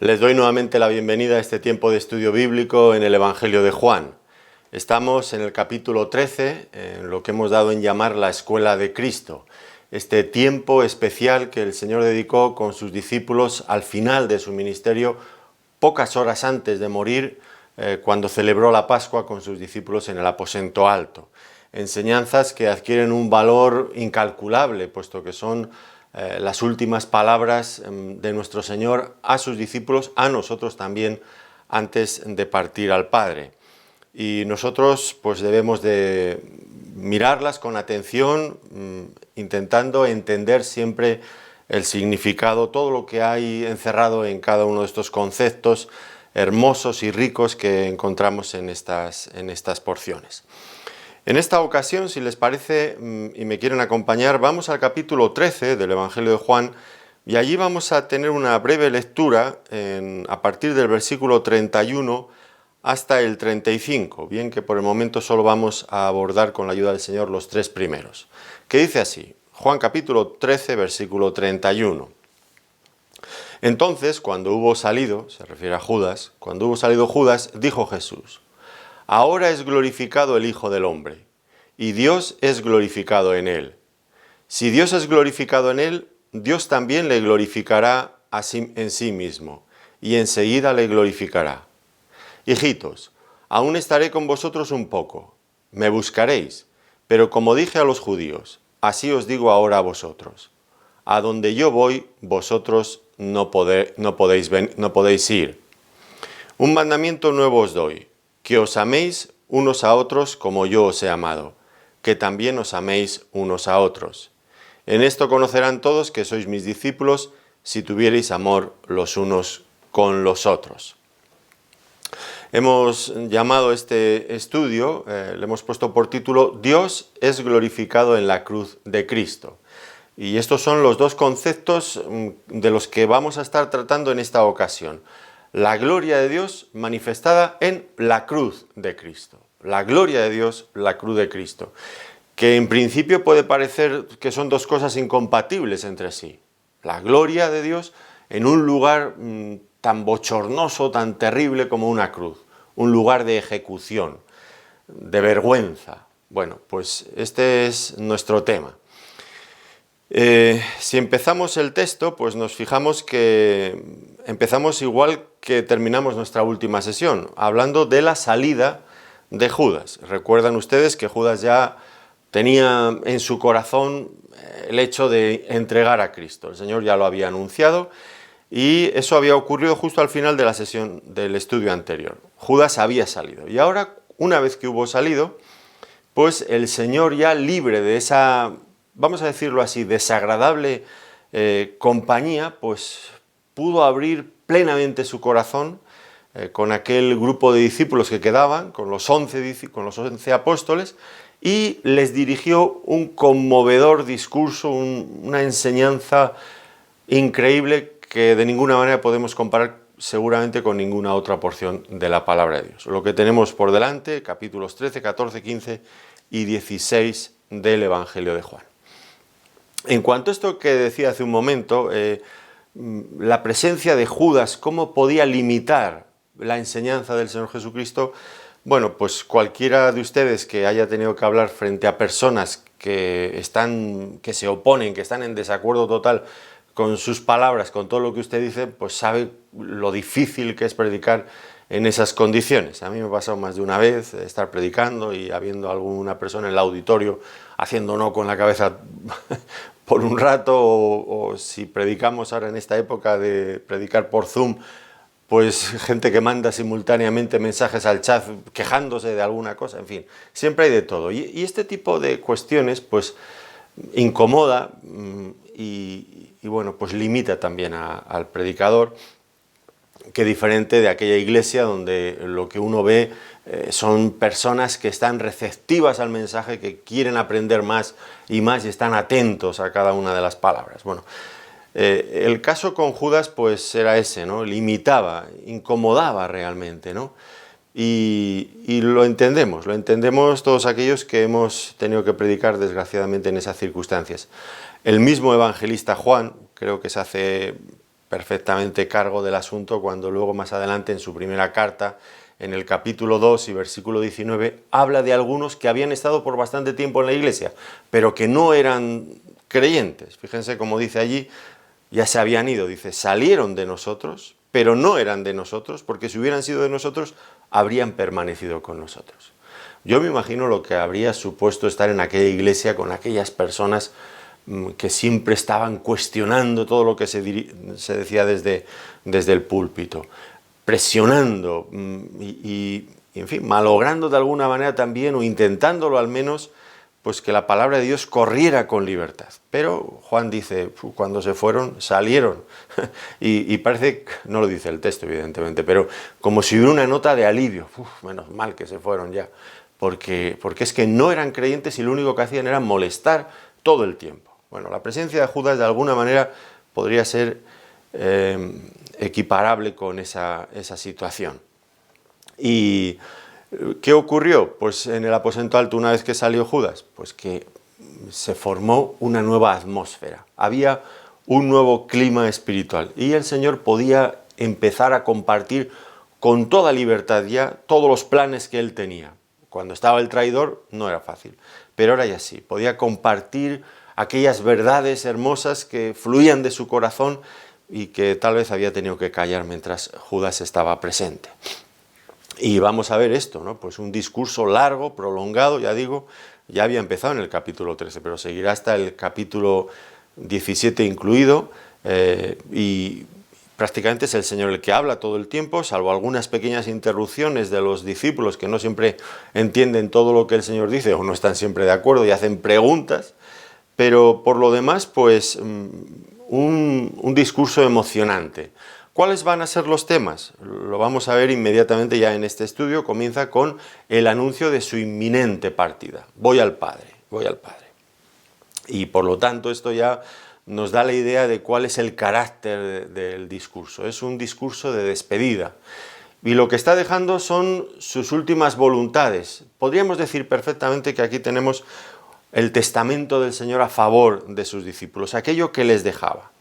Les doy nuevamente la bienvenida a este tiempo de estudio bíblico en el Evangelio de Juan. Estamos en el capítulo 13, en lo que hemos dado en llamar la Escuela de Cristo. Este tiempo especial que el Señor dedicó con sus discípulos al final de su ministerio, pocas horas antes de morir, cuando celebró la Pascua con sus discípulos en el aposento alto. Enseñanzas que adquieren un valor incalculable, puesto que son las últimas palabras de nuestro Señor a sus discípulos, a nosotros también, antes de partir al Padre. Y nosotros pues debemos de mirarlas con atención, intentando entender siempre el significado, todo lo que hay encerrado en cada uno de estos conceptos hermosos y ricos que encontramos en estas porciones. En esta ocasión, si les parece y me quieren acompañar, vamos al capítulo 13 del Evangelio de Juan y allí vamos a tener una breve lectura a partir del versículo 31 hasta el 35, bien que por el momento solo vamos a abordar con la ayuda del Señor los tres primeros, que dice así, Juan capítulo 13, versículo 31. Entonces, cuando hubo salido, se refiere a Judas, cuando hubo salido Judas, dijo Jesús: Ahora es glorificado el Hijo del Hombre, y Dios es glorificado en él. Si Dios es glorificado en él, Dios también le glorificará en sí mismo, y enseguida le glorificará. Hijitos, aún estaré con vosotros un poco, me buscaréis, pero como dije a los judíos, así os digo ahora a vosotros. A donde yo voy, vosotros no podéis ir. Un mandamiento nuevo os doy, que os améis unos a otros como yo os he amado, que también os améis unos a otros. En esto conocerán todos que sois mis discípulos, si tuviereis amor los unos con los otros. Hemos llamado este estudio, le hemos puesto por título, Dios es glorificado en la cruz de Cristo. Y estos son los dos conceptos de los que vamos a estar tratando en esta ocasión. La gloria de Dios manifestada en la cruz de Cristo. La gloria de Dios, la cruz de Cristo. Que en principio puede parecer que son dos cosas incompatibles entre sí. La gloria de Dios en un lugar tan bochornoso, tan terrible como una cruz. Un lugar de ejecución, de vergüenza. Bueno, pues este es nuestro tema. Si empezamos el texto, pues nos fijamos que empezamos igual que terminamos nuestra última sesión, hablando de la salida de Judas. Recuerdan ustedes que Judas ya tenía en su corazón el hecho de entregar a Cristo. El Señor ya lo había anunciado y eso había ocurrido justo al final de la sesión del estudio anterior. Judas había salido y ahora, una vez que hubo salido, pues el Señor ya libre de esa, vamos a decirlo así, desagradable compañía, pues pudo abrir plenamente su corazón con aquel grupo de discípulos que quedaban, con los 11 apóstoles, y les dirigió un conmovedor discurso, una enseñanza increíble que de ninguna manera podemos comparar seguramente con ninguna otra porción de la palabra de Dios. Lo que tenemos por delante, capítulos 13, 14, 15 y 16 del Evangelio de Juan. En cuanto a esto que decía hace un momento, la presencia de Judas, ¿cómo podía limitar la enseñanza del Señor Jesucristo? Bueno, pues cualquiera de ustedes que haya tenido que hablar frente a personas que se oponen, que están en desacuerdo total con sus palabras, con todo lo que usted dice, pues sabe lo difícil que es predicar en esas condiciones. A mí me ha pasado más de una vez estar predicando y habiendo alguna persona en el auditorio haciendo no con la cabeza por un rato, o si predicamos ahora en esta época de predicar por Zoom, pues gente que manda simultáneamente mensajes al chat quejándose de alguna cosa, en fin, siempre hay de todo. Y este tipo de cuestiones pues incomoda y bueno, pues limita también al predicador, que diferente de aquella iglesia donde lo que uno ve son personas que están receptivas al mensaje, que quieren aprender más y están atentos a cada una de las palabras. Bueno, el caso con Judas pues era ese, ¿no? Limitaba, incomodaba realmente, ¿no? Y lo entendemos todos aquellos que hemos tenido que predicar desgraciadamente en esas circunstancias. El mismo evangelista Juan, creo que es hace perfectamente cargo del asunto cuando luego más adelante en su primera carta, en el capítulo 2 y versículo 19, habla de algunos que habían estado por bastante tiempo en la iglesia, pero que no eran creyentes. Fíjense cómo dice allí, ya se habían ido, dice, salieron de nosotros, pero no eran de nosotros, porque si hubieran sido de nosotros, habrían permanecido con nosotros. Yo me imagino lo que habría supuesto estar en aquella iglesia con aquellas personas que siempre estaban cuestionando todo lo que se decía desde el púlpito, presionando y, en fin, malogrando de alguna manera también, o intentándolo al menos, pues que la palabra de Dios corriera con libertad. Pero Juan dice, cuando se fueron, salieron. y parece, no lo dice el texto evidentemente, pero como si hubiera una nota de alivio. Menos mal que se fueron ya. Porque es que no eran creyentes y lo único que hacían era molestar todo el tiempo. Bueno, la presencia de Judas de alguna manera podría ser equiparable con esa situación. ¿Y qué ocurrió? Pues en el aposento alto, una vez que salió Judas, pues que se formó una nueva atmósfera, había un nuevo clima espiritual y el Señor podía empezar a compartir con toda libertad ya todos los planes que Él tenía. Cuando estaba el traidor no era fácil, pero ahora ya sí, podía compartir aquellas verdades hermosas que fluían de su corazón y que tal vez había tenido que callar mientras Judas estaba presente. Y vamos a ver esto, ¿no? Pues un discurso largo, prolongado, ya digo, ya había empezado en el capítulo 13, pero seguirá hasta el capítulo 17 incluido, y prácticamente es el Señor el que habla todo el tiempo, salvo algunas pequeñas interrupciones de los discípulos que no siempre entienden todo lo que el Señor dice o no están siempre de acuerdo y hacen preguntas, pero por lo demás, pues un discurso emocionante. ¿Cuáles van a ser los temas? Lo vamos a ver inmediatamente ya en este estudio. Comienza con el anuncio de su inminente partida. Voy al Padre, voy al Padre. Y por lo tanto esto ya nos da la idea de cuál es el carácter del discurso. Es un discurso de despedida. Y lo que está dejando son sus últimas voluntades. Podríamos decir perfectamente que aquí tenemos el testamento del Señor a favor de sus discípulos, aquello que les dejaba.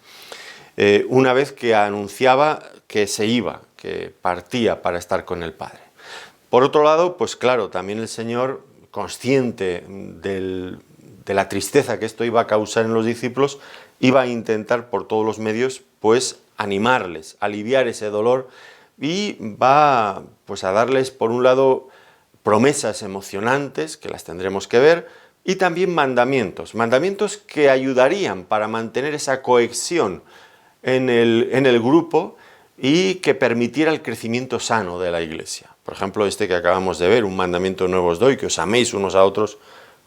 Una vez que anunciaba que se iba, que partía para estar con el Padre. Por otro lado, pues claro, también el Señor, consciente de la tristeza que esto iba a causar en los discípulos, iba a intentar por todos los medios, pues, animarles, aliviar ese dolor y va, pues, a darles, por un lado, promesas emocionantes, que las tendremos que ver, y también mandamientos que ayudarían para mantener esa cohesión en el grupo y que permitiera el crecimiento sano de la Iglesia. Por ejemplo, este que acabamos de ver, un mandamiento nuevo os doy, que os améis unos a otros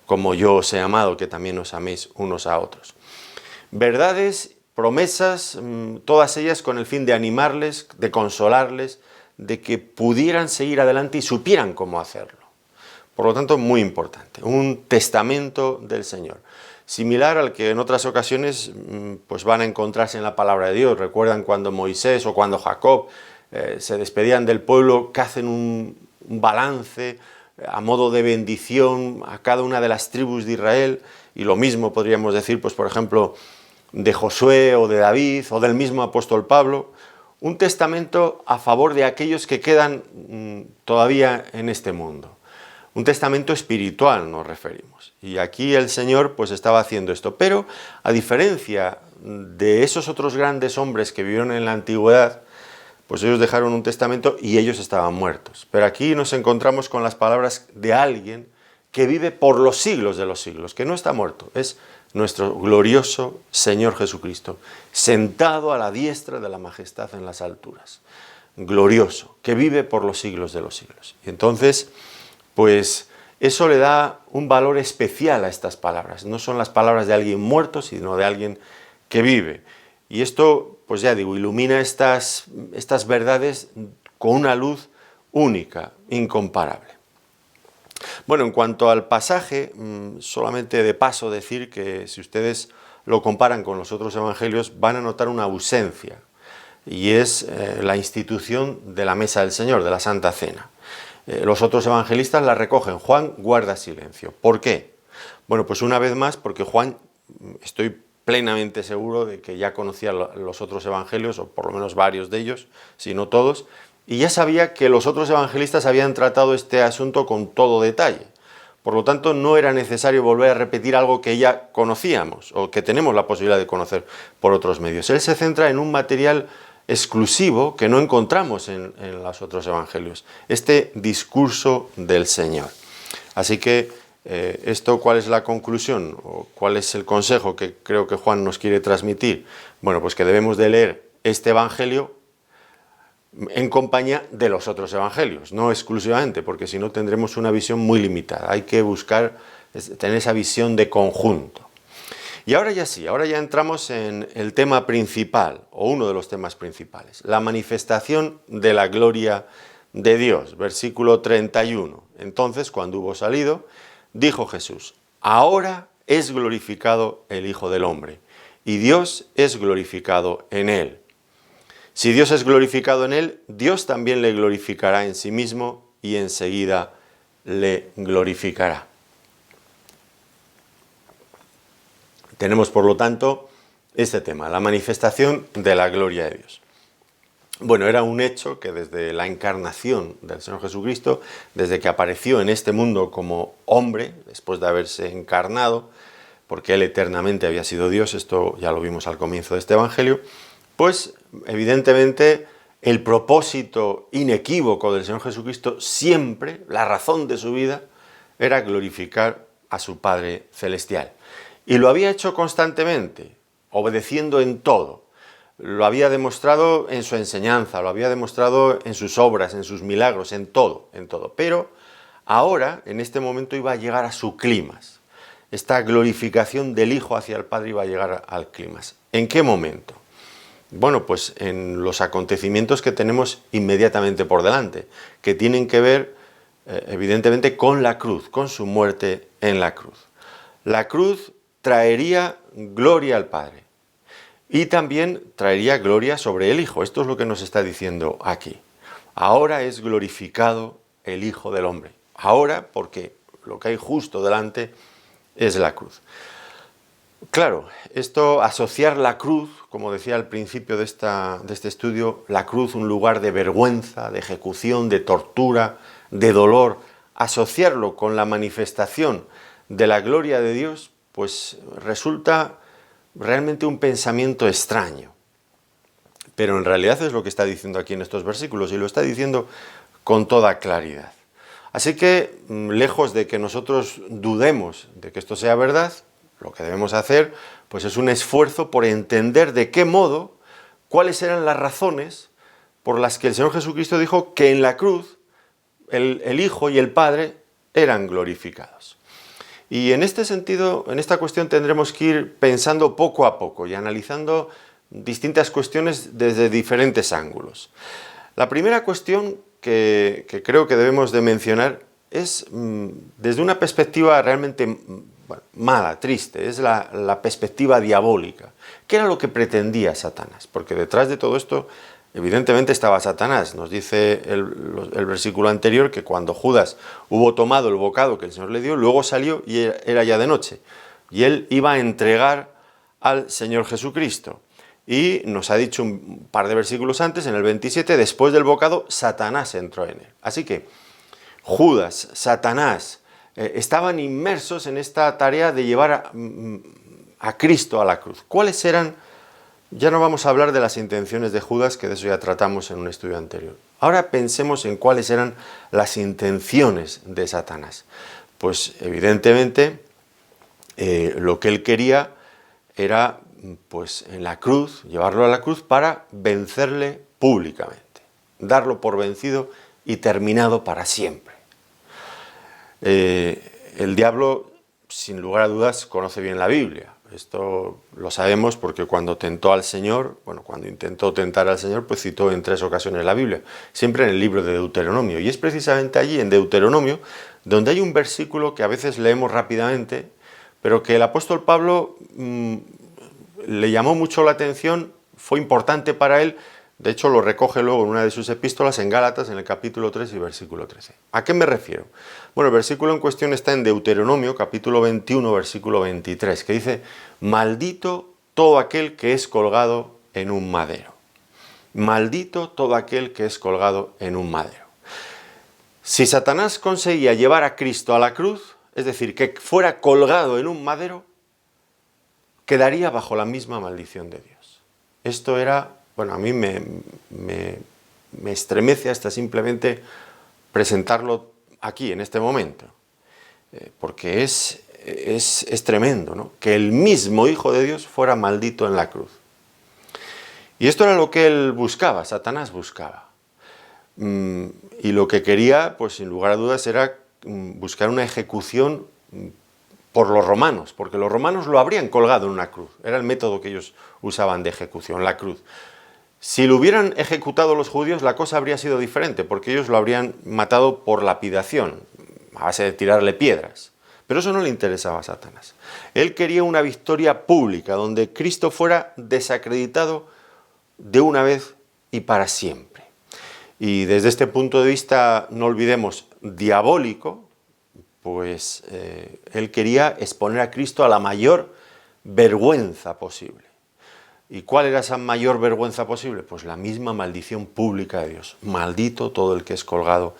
como yo os he amado, que también os améis unos a otros. Verdades, promesas, todas ellas con el fin de animarles, de consolarles, de que pudieran seguir adelante y supieran cómo hacerlo. Por lo tanto, muy importante, un testamento del Señor. Similar al que en otras ocasiones pues van a encontrarse en la palabra de Dios. Recuerdan cuando Moisés o cuando Jacob se despedían del pueblo, que hacen un balance a modo de bendición a cada una de las tribus de Israel, y lo mismo podríamos decir, pues por ejemplo, de Josué o de David o del mismo apóstol Pablo. Un testamento a favor de aquellos que quedan todavía en este mundo. Un testamento espiritual nos referimos. Y aquí el Señor pues estaba haciendo esto. Pero a diferencia de esos otros grandes hombres que vivieron en la antigüedad, pues ellos dejaron un testamento y ellos estaban muertos. Pero aquí nos encontramos con las palabras de alguien que vive por los siglos de los siglos, que no está muerto. Es nuestro glorioso Señor Jesucristo, sentado a la diestra de la majestad en las alturas. Glorioso, que vive por los siglos de los siglos. Y entonces, pues eso le da un valor especial a estas palabras. No son las palabras de alguien muerto, sino de alguien que vive. Y esto, pues ya digo, ilumina estas verdades con una luz única, incomparable. Bueno, en cuanto al pasaje, solamente de paso decir que si ustedes lo comparan con los otros evangelios, van a notar una ausencia, y es la institución de la mesa del Señor, de la Santa Cena. Los otros evangelistas la recogen, Juan guarda silencio. ¿Por qué? Bueno, pues una vez más porque Juan, estoy plenamente seguro de que ya conocía los otros evangelios, o por lo menos varios de ellos, si no todos, y ya sabía que los otros evangelistas habían tratado este asunto con todo detalle. Por lo tanto, no era necesario volver a repetir algo que ya conocíamos o que tenemos la posibilidad de conocer por otros medios. Él se centra en un material exclusivo que no encontramos en los otros evangelios, este discurso del Señor. Así que ¿cuál es la conclusión o cuál es el consejo que creo que Juan nos quiere transmitir? Bueno, pues que debemos de leer este evangelio en compañía de los otros evangelios, no exclusivamente, porque si no tendremos una visión muy limitada. Hay que buscar tener esa visión de conjunto. Y ahora ya sí, ahora ya entramos en el tema principal, o uno de los temas principales, la manifestación de la gloria de Dios, versículo 31. Entonces, cuando hubo salido, dijo Jesús: ahora es glorificado el Hijo del Hombre, y Dios es glorificado en él. Si Dios es glorificado en él, Dios también le glorificará en sí mismo y enseguida le glorificará. Tenemos, por lo tanto, este tema, la manifestación de la gloria de Dios. Bueno, era un hecho que desde la encarnación del Señor Jesucristo, desde que apareció en este mundo como hombre, después de haberse encarnado, porque Él eternamente había sido Dios, esto ya lo vimos al comienzo de este Evangelio, pues evidentemente el propósito inequívoco del Señor Jesucristo siempre, la razón de su vida, era glorificar a su Padre Celestial. Y lo había hecho constantemente, obedeciendo en todo. Lo había demostrado en su enseñanza, lo había demostrado en sus obras, en sus milagros, en todo, en todo. Pero ahora, en este momento, iba a llegar a su clímax. Esta glorificación del Hijo hacia el Padre iba a llegar al clímax. ¿En qué momento? Bueno, pues en los acontecimientos que tenemos inmediatamente por delante, que tienen que ver, evidentemente, con la cruz, con su muerte en la cruz. La cruz traería gloria al Padre y también traería gloria sobre el Hijo. Esto es lo que nos está diciendo aquí. Ahora es glorificado el Hijo del Hombre. Ahora, porque lo que hay justo delante es la cruz. Claro, esto, asociar la cruz, como decía al principio de este estudio, la cruz, un lugar de vergüenza, de ejecución, de tortura, de dolor, asociarlo con la manifestación de la gloria de Dios, pues resulta realmente un pensamiento extraño. Pero en realidad es lo que está diciendo aquí en estos versículos, y lo está diciendo con toda claridad. Así que, lejos de que nosotros dudemos de que esto sea verdad, lo que debemos hacer pues es un esfuerzo por entender de qué modo, cuáles eran las razones por las que el Señor Jesucristo dijo que en la cruz el Hijo y el Padre eran glorificados. Y en este sentido, en esta cuestión tendremos que ir pensando poco a poco y analizando distintas cuestiones desde diferentes ángulos. La primera cuestión que creo que debemos de mencionar es desde una perspectiva realmente mala, triste, es la perspectiva diabólica. ¿Qué era lo que pretendía Satanás? Porque detrás de todo esto, evidentemente, estaba Satanás. Nos dice el versículo anterior que cuando Judas hubo tomado el bocado que el Señor le dio, luego salió y era ya de noche. Y él iba a entregar al Señor Jesucristo. Y nos ha dicho un par de versículos antes, en el 27, después del bocado, Satanás entró en él. Así que Judas, Satanás, estaban inmersos en esta tarea de llevar a Cristo a la cruz. ¿Cuáles eran? Ya no vamos a hablar de las intenciones de Judas, que de eso ya tratamos en un estudio anterior. Ahora pensemos en cuáles eran las intenciones de Satanás. Pues evidentemente lo que él quería era, pues en la cruz, llevarlo a la cruz para vencerle públicamente, darlo por vencido y terminado para siempre. El diablo, sin lugar a dudas, conoce bien la Biblia. Esto lo sabemos porque cuando tentó al Señor, cuando intentó tentar al Señor, pues citó en 3 ocasiones la Biblia, siempre en el libro de Deuteronomio. Y es precisamente allí, en Deuteronomio, donde hay un versículo que a veces leemos rápidamente, pero que el apóstol Pablo le llamó mucho la atención, fue importante para él. De hecho, lo recoge luego en una de sus epístolas en Gálatas, en el capítulo 3 y versículo 13. ¿A qué me refiero? Bueno, el versículo en cuestión está en Deuteronomio, capítulo 21, versículo 23, que dice: maldito todo aquel que es colgado en un madero. Maldito todo aquel que es colgado en un madero. Si Satanás conseguía llevar a Cristo a la cruz, es decir, que fuera colgado en un madero, quedaría bajo la misma maldición de Dios. Esto era, bueno, a mí me estremece hasta simplemente presentarlo aquí, en este momento, porque es tremendo, ¿no? Que el mismo Hijo de Dios fuera maldito en la cruz. Y esto era lo que él buscaba, Satanás buscaba. Y lo que quería, pues sin lugar a dudas, era buscar una ejecución por los romanos, porque los romanos lo habrían colgado en una cruz. Era el método que ellos usaban de ejecución, la cruz. Si lo hubieran ejecutado los judíos, la cosa habría sido diferente, porque ellos lo habrían matado por lapidación, a base de tirarle piedras. Pero eso no le interesaba a Satanás. Él quería una victoria pública, donde Cristo fuera desacreditado de una vez y para siempre. Y desde este punto de vista, no olvidemos, diabólico, pues él quería exponer a Cristo a la mayor vergüenza posible. ¿Y cuál era esa mayor vergüenza posible? Pues la misma maldición pública de Dios. Maldito todo el que es colgado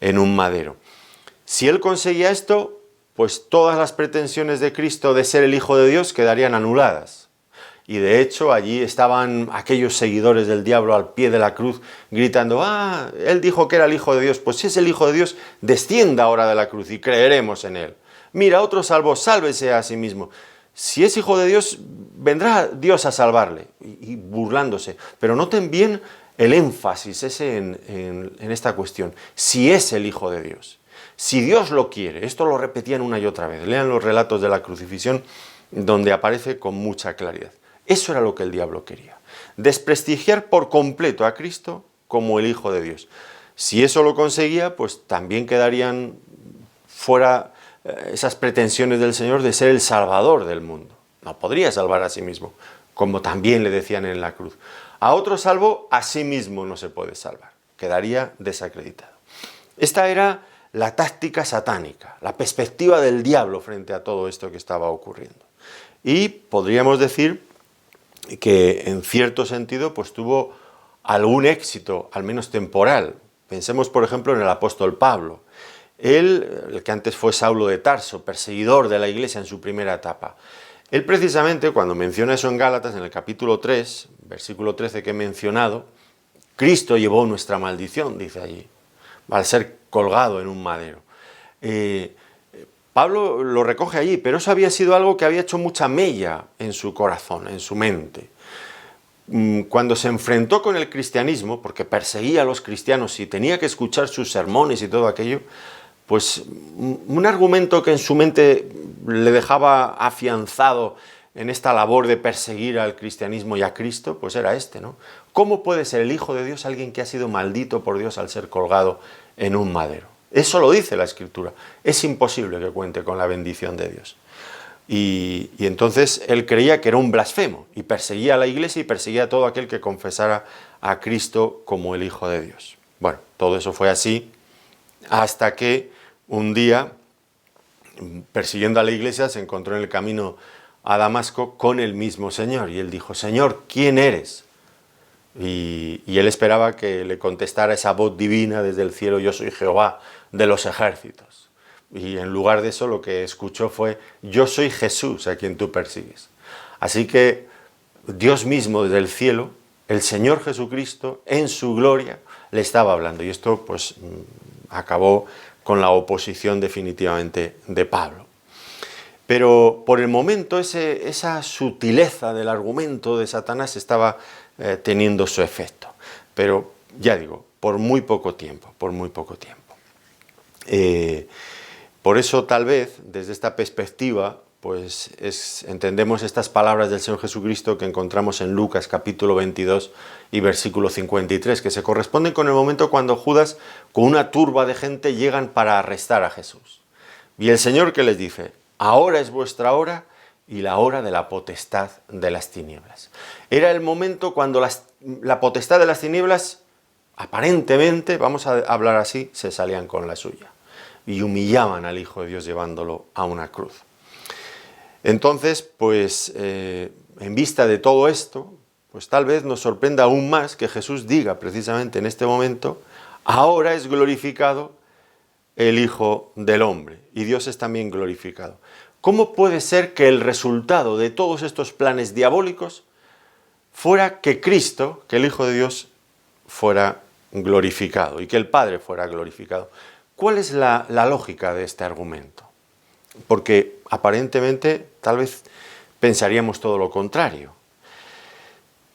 en un madero. Si él conseguía esto, pues todas las pretensiones de Cristo de ser el Hijo de Dios quedarían anuladas. Y de hecho allí estaban aquellos seguidores del diablo al pie de la cruz gritando: ¡ah! Él dijo que era el Hijo de Dios. Pues si es el Hijo de Dios, descienda ahora de la cruz y creeremos en él. Mira, otro salvo, sálvese a sí mismo. Si es Hijo de Dios, vendrá Dios a salvarle. Y burlándose. Pero noten bien el énfasis ese en esta cuestión. Si es el Hijo de Dios. Si Dios lo quiere. Esto lo repetían una y otra vez. Lean los relatos de la crucifixión donde aparece con mucha claridad. Eso era lo que el diablo quería. Desprestigiar por completo a Cristo como el Hijo de Dios. Si eso lo conseguía, pues también quedarían fuera esas pretensiones del Señor de ser el Salvador del mundo. No podría salvar a sí mismo, como también le decían en la cruz. A otro salvo, a sí mismo no se puede salvar. Quedaría desacreditado. Esta era la táctica satánica, la perspectiva del diablo frente a todo esto que estaba ocurriendo. Y podríamos decir que en cierto sentido pues tuvo algún éxito, al menos temporal. Pensemos, por ejemplo, en el apóstol Pablo. Él, el que antes fue Saulo de Tarso, perseguidor de la iglesia en su primera etapa. Él precisamente, cuando menciona eso en Gálatas, en el capítulo 3, versículo 13 que he mencionado, Cristo llevó nuestra maldición, dice allí, al ser colgado en un madero. Pablo lo recoge allí, pero eso había sido algo que había hecho mucha mella en su corazón, en su mente. Cuando se enfrentó con el cristianismo, porque perseguía a los cristianos y tenía que escuchar sus sermones y todo aquello, pues un argumento que en su mente le dejaba afianzado en esta labor de perseguir al cristianismo y a Cristo, pues era este, ¿no? ¿Cómo puede ser el Hijo de Dios alguien que ha sido maldito por Dios al ser colgado en un madero? Eso lo dice la Escritura. Es imposible que cuente con la bendición de Dios. Y entonces él creía que era un blasfemo y perseguía a la iglesia y perseguía a todo aquel que confesara a Cristo como el Hijo de Dios. Bueno, todo eso fue así hasta que un día, persiguiendo a la iglesia, se encontró en el camino a Damasco con el mismo Señor. Y él dijo: Señor, ¿quién eres? Y él esperaba que le contestara esa voz divina desde el cielo: yo soy Jehová de los ejércitos. Y en lugar de eso lo que escuchó fue: yo soy Jesús a quien tú persigues. Así que Dios mismo desde el cielo, el Señor Jesucristo, en su gloria, le estaba hablando. Y esto pues acabó con la oposición definitivamente de Pablo. Pero por el momento esa sutileza del argumento de Satanás estaba teniendo su efecto. Pero ya digo, por muy poco tiempo, por muy poco tiempo. Por eso tal vez, desde esta perspectiva, pues entendemos estas palabras del Señor Jesucristo que encontramos en Lucas capítulo 22 y versículo 53, que se corresponden con el momento cuando Judas, con una turba de gente, llegan para arrestar a Jesús. Y el Señor que les dice: ahora es vuestra hora y la hora de la potestad de las tinieblas. Era el momento cuando la potestad de las tinieblas, aparentemente, vamos a hablar así, se salían con la suya y humillaban al Hijo de Dios llevándolo a una cruz. Entonces, pues en vista de todo esto, pues tal vez nos sorprenda aún más que Jesús diga precisamente en este momento: ahora es glorificado el Hijo del Hombre, y Dios es también glorificado. ¿Cómo puede ser que el resultado de todos estos planes diabólicos fuera que Cristo, que el Hijo de Dios, fuera glorificado y que el Padre fuera glorificado? ¿Cuál es la lógica de este argumento? Porque aparentemente tal vez pensaríamos todo lo contrario.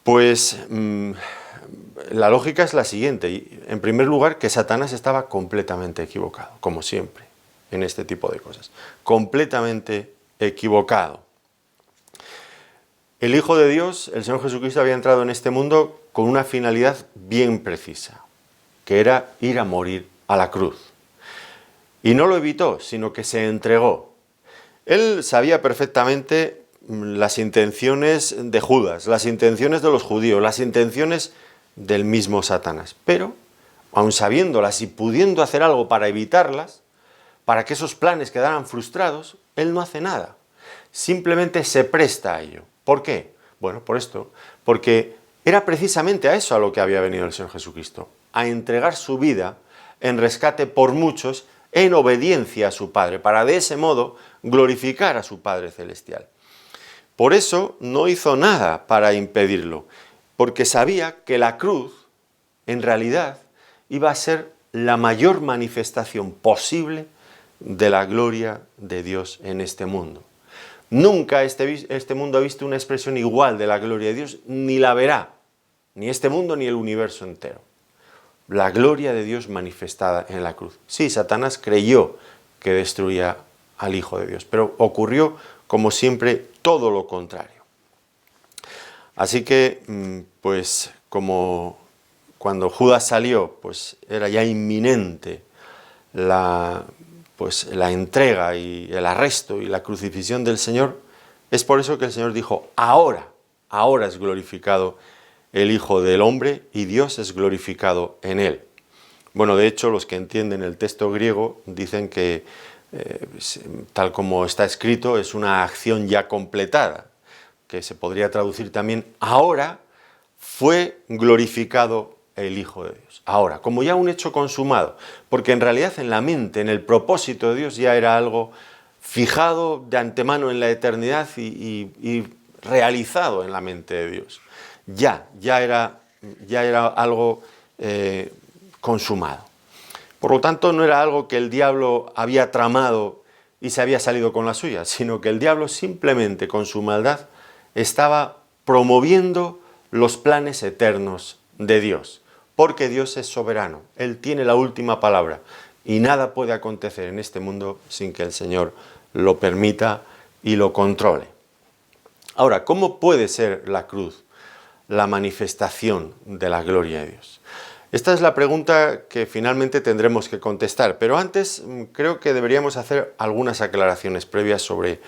Pues la lógica es la siguiente. En primer lugar, que Satanás estaba completamente equivocado, como siempre, en este tipo de cosas. Completamente equivocado. El Hijo de Dios, el Señor Jesucristo, había entrado en este mundo con una finalidad bien precisa, que era ir a morir a la cruz. Y no lo evitó, sino que se entregó. Él sabía perfectamente las intenciones de Judas, las intenciones de los judíos, las intenciones del mismo Satanás. Pero, aun sabiéndolas y pudiendo hacer algo para evitarlas, para que esos planes quedaran frustrados, él no hace nada. Simplemente se presta a ello. ¿Por qué? Bueno, por esto. Porque era precisamente a eso a lo que había venido el Señor Jesucristo. A entregar su vida en rescate por muchos, en obediencia a su Padre, para de ese modo glorificar a su Padre Celestial. Por eso no hizo nada para impedirlo, porque sabía que la cruz, en realidad, iba a ser la mayor manifestación posible de la gloria de Dios en este mundo. Nunca este mundo ha visto una expresión igual de la gloria de Dios, ni la verá, ni este mundo ni el universo entero. La gloria de Dios manifestada en la cruz. Sí, Satanás creyó que destruía al Hijo de Dios, pero ocurrió, como siempre, todo lo contrario. Así que, pues, como cuando Judas salió, pues era ya inminente la entrega y el arresto y la crucifixión del Señor, es por eso que el Señor dijo: ahora es glorificado el Hijo del Hombre y Dios es glorificado en él. Bueno, de hecho, los que entienden el texto griego dicen que, tal como está escrito, es una acción ya completada, que se podría traducir también: ahora fue glorificado el Hijo de Dios. Ahora, como ya un hecho consumado, porque en realidad en la mente, en el propósito de Dios, ya era algo fijado de antemano en la eternidad y realizado en la mente de Dios. Ya era algo consumado. Por lo tanto, no era algo que el diablo había tramado y se había salido con la suya, sino que el diablo simplemente con su maldad estaba promoviendo los planes eternos de Dios, porque Dios es soberano, Él tiene la última palabra y nada puede acontecer en este mundo sin que el Señor lo permita y lo controle. Ahora, ¿cómo puede ser la cruz la manifestación de la gloria de Dios? Esta es la pregunta que finalmente tendremos que contestar, pero antes creo que deberíamos hacer algunas aclaraciones previas sobre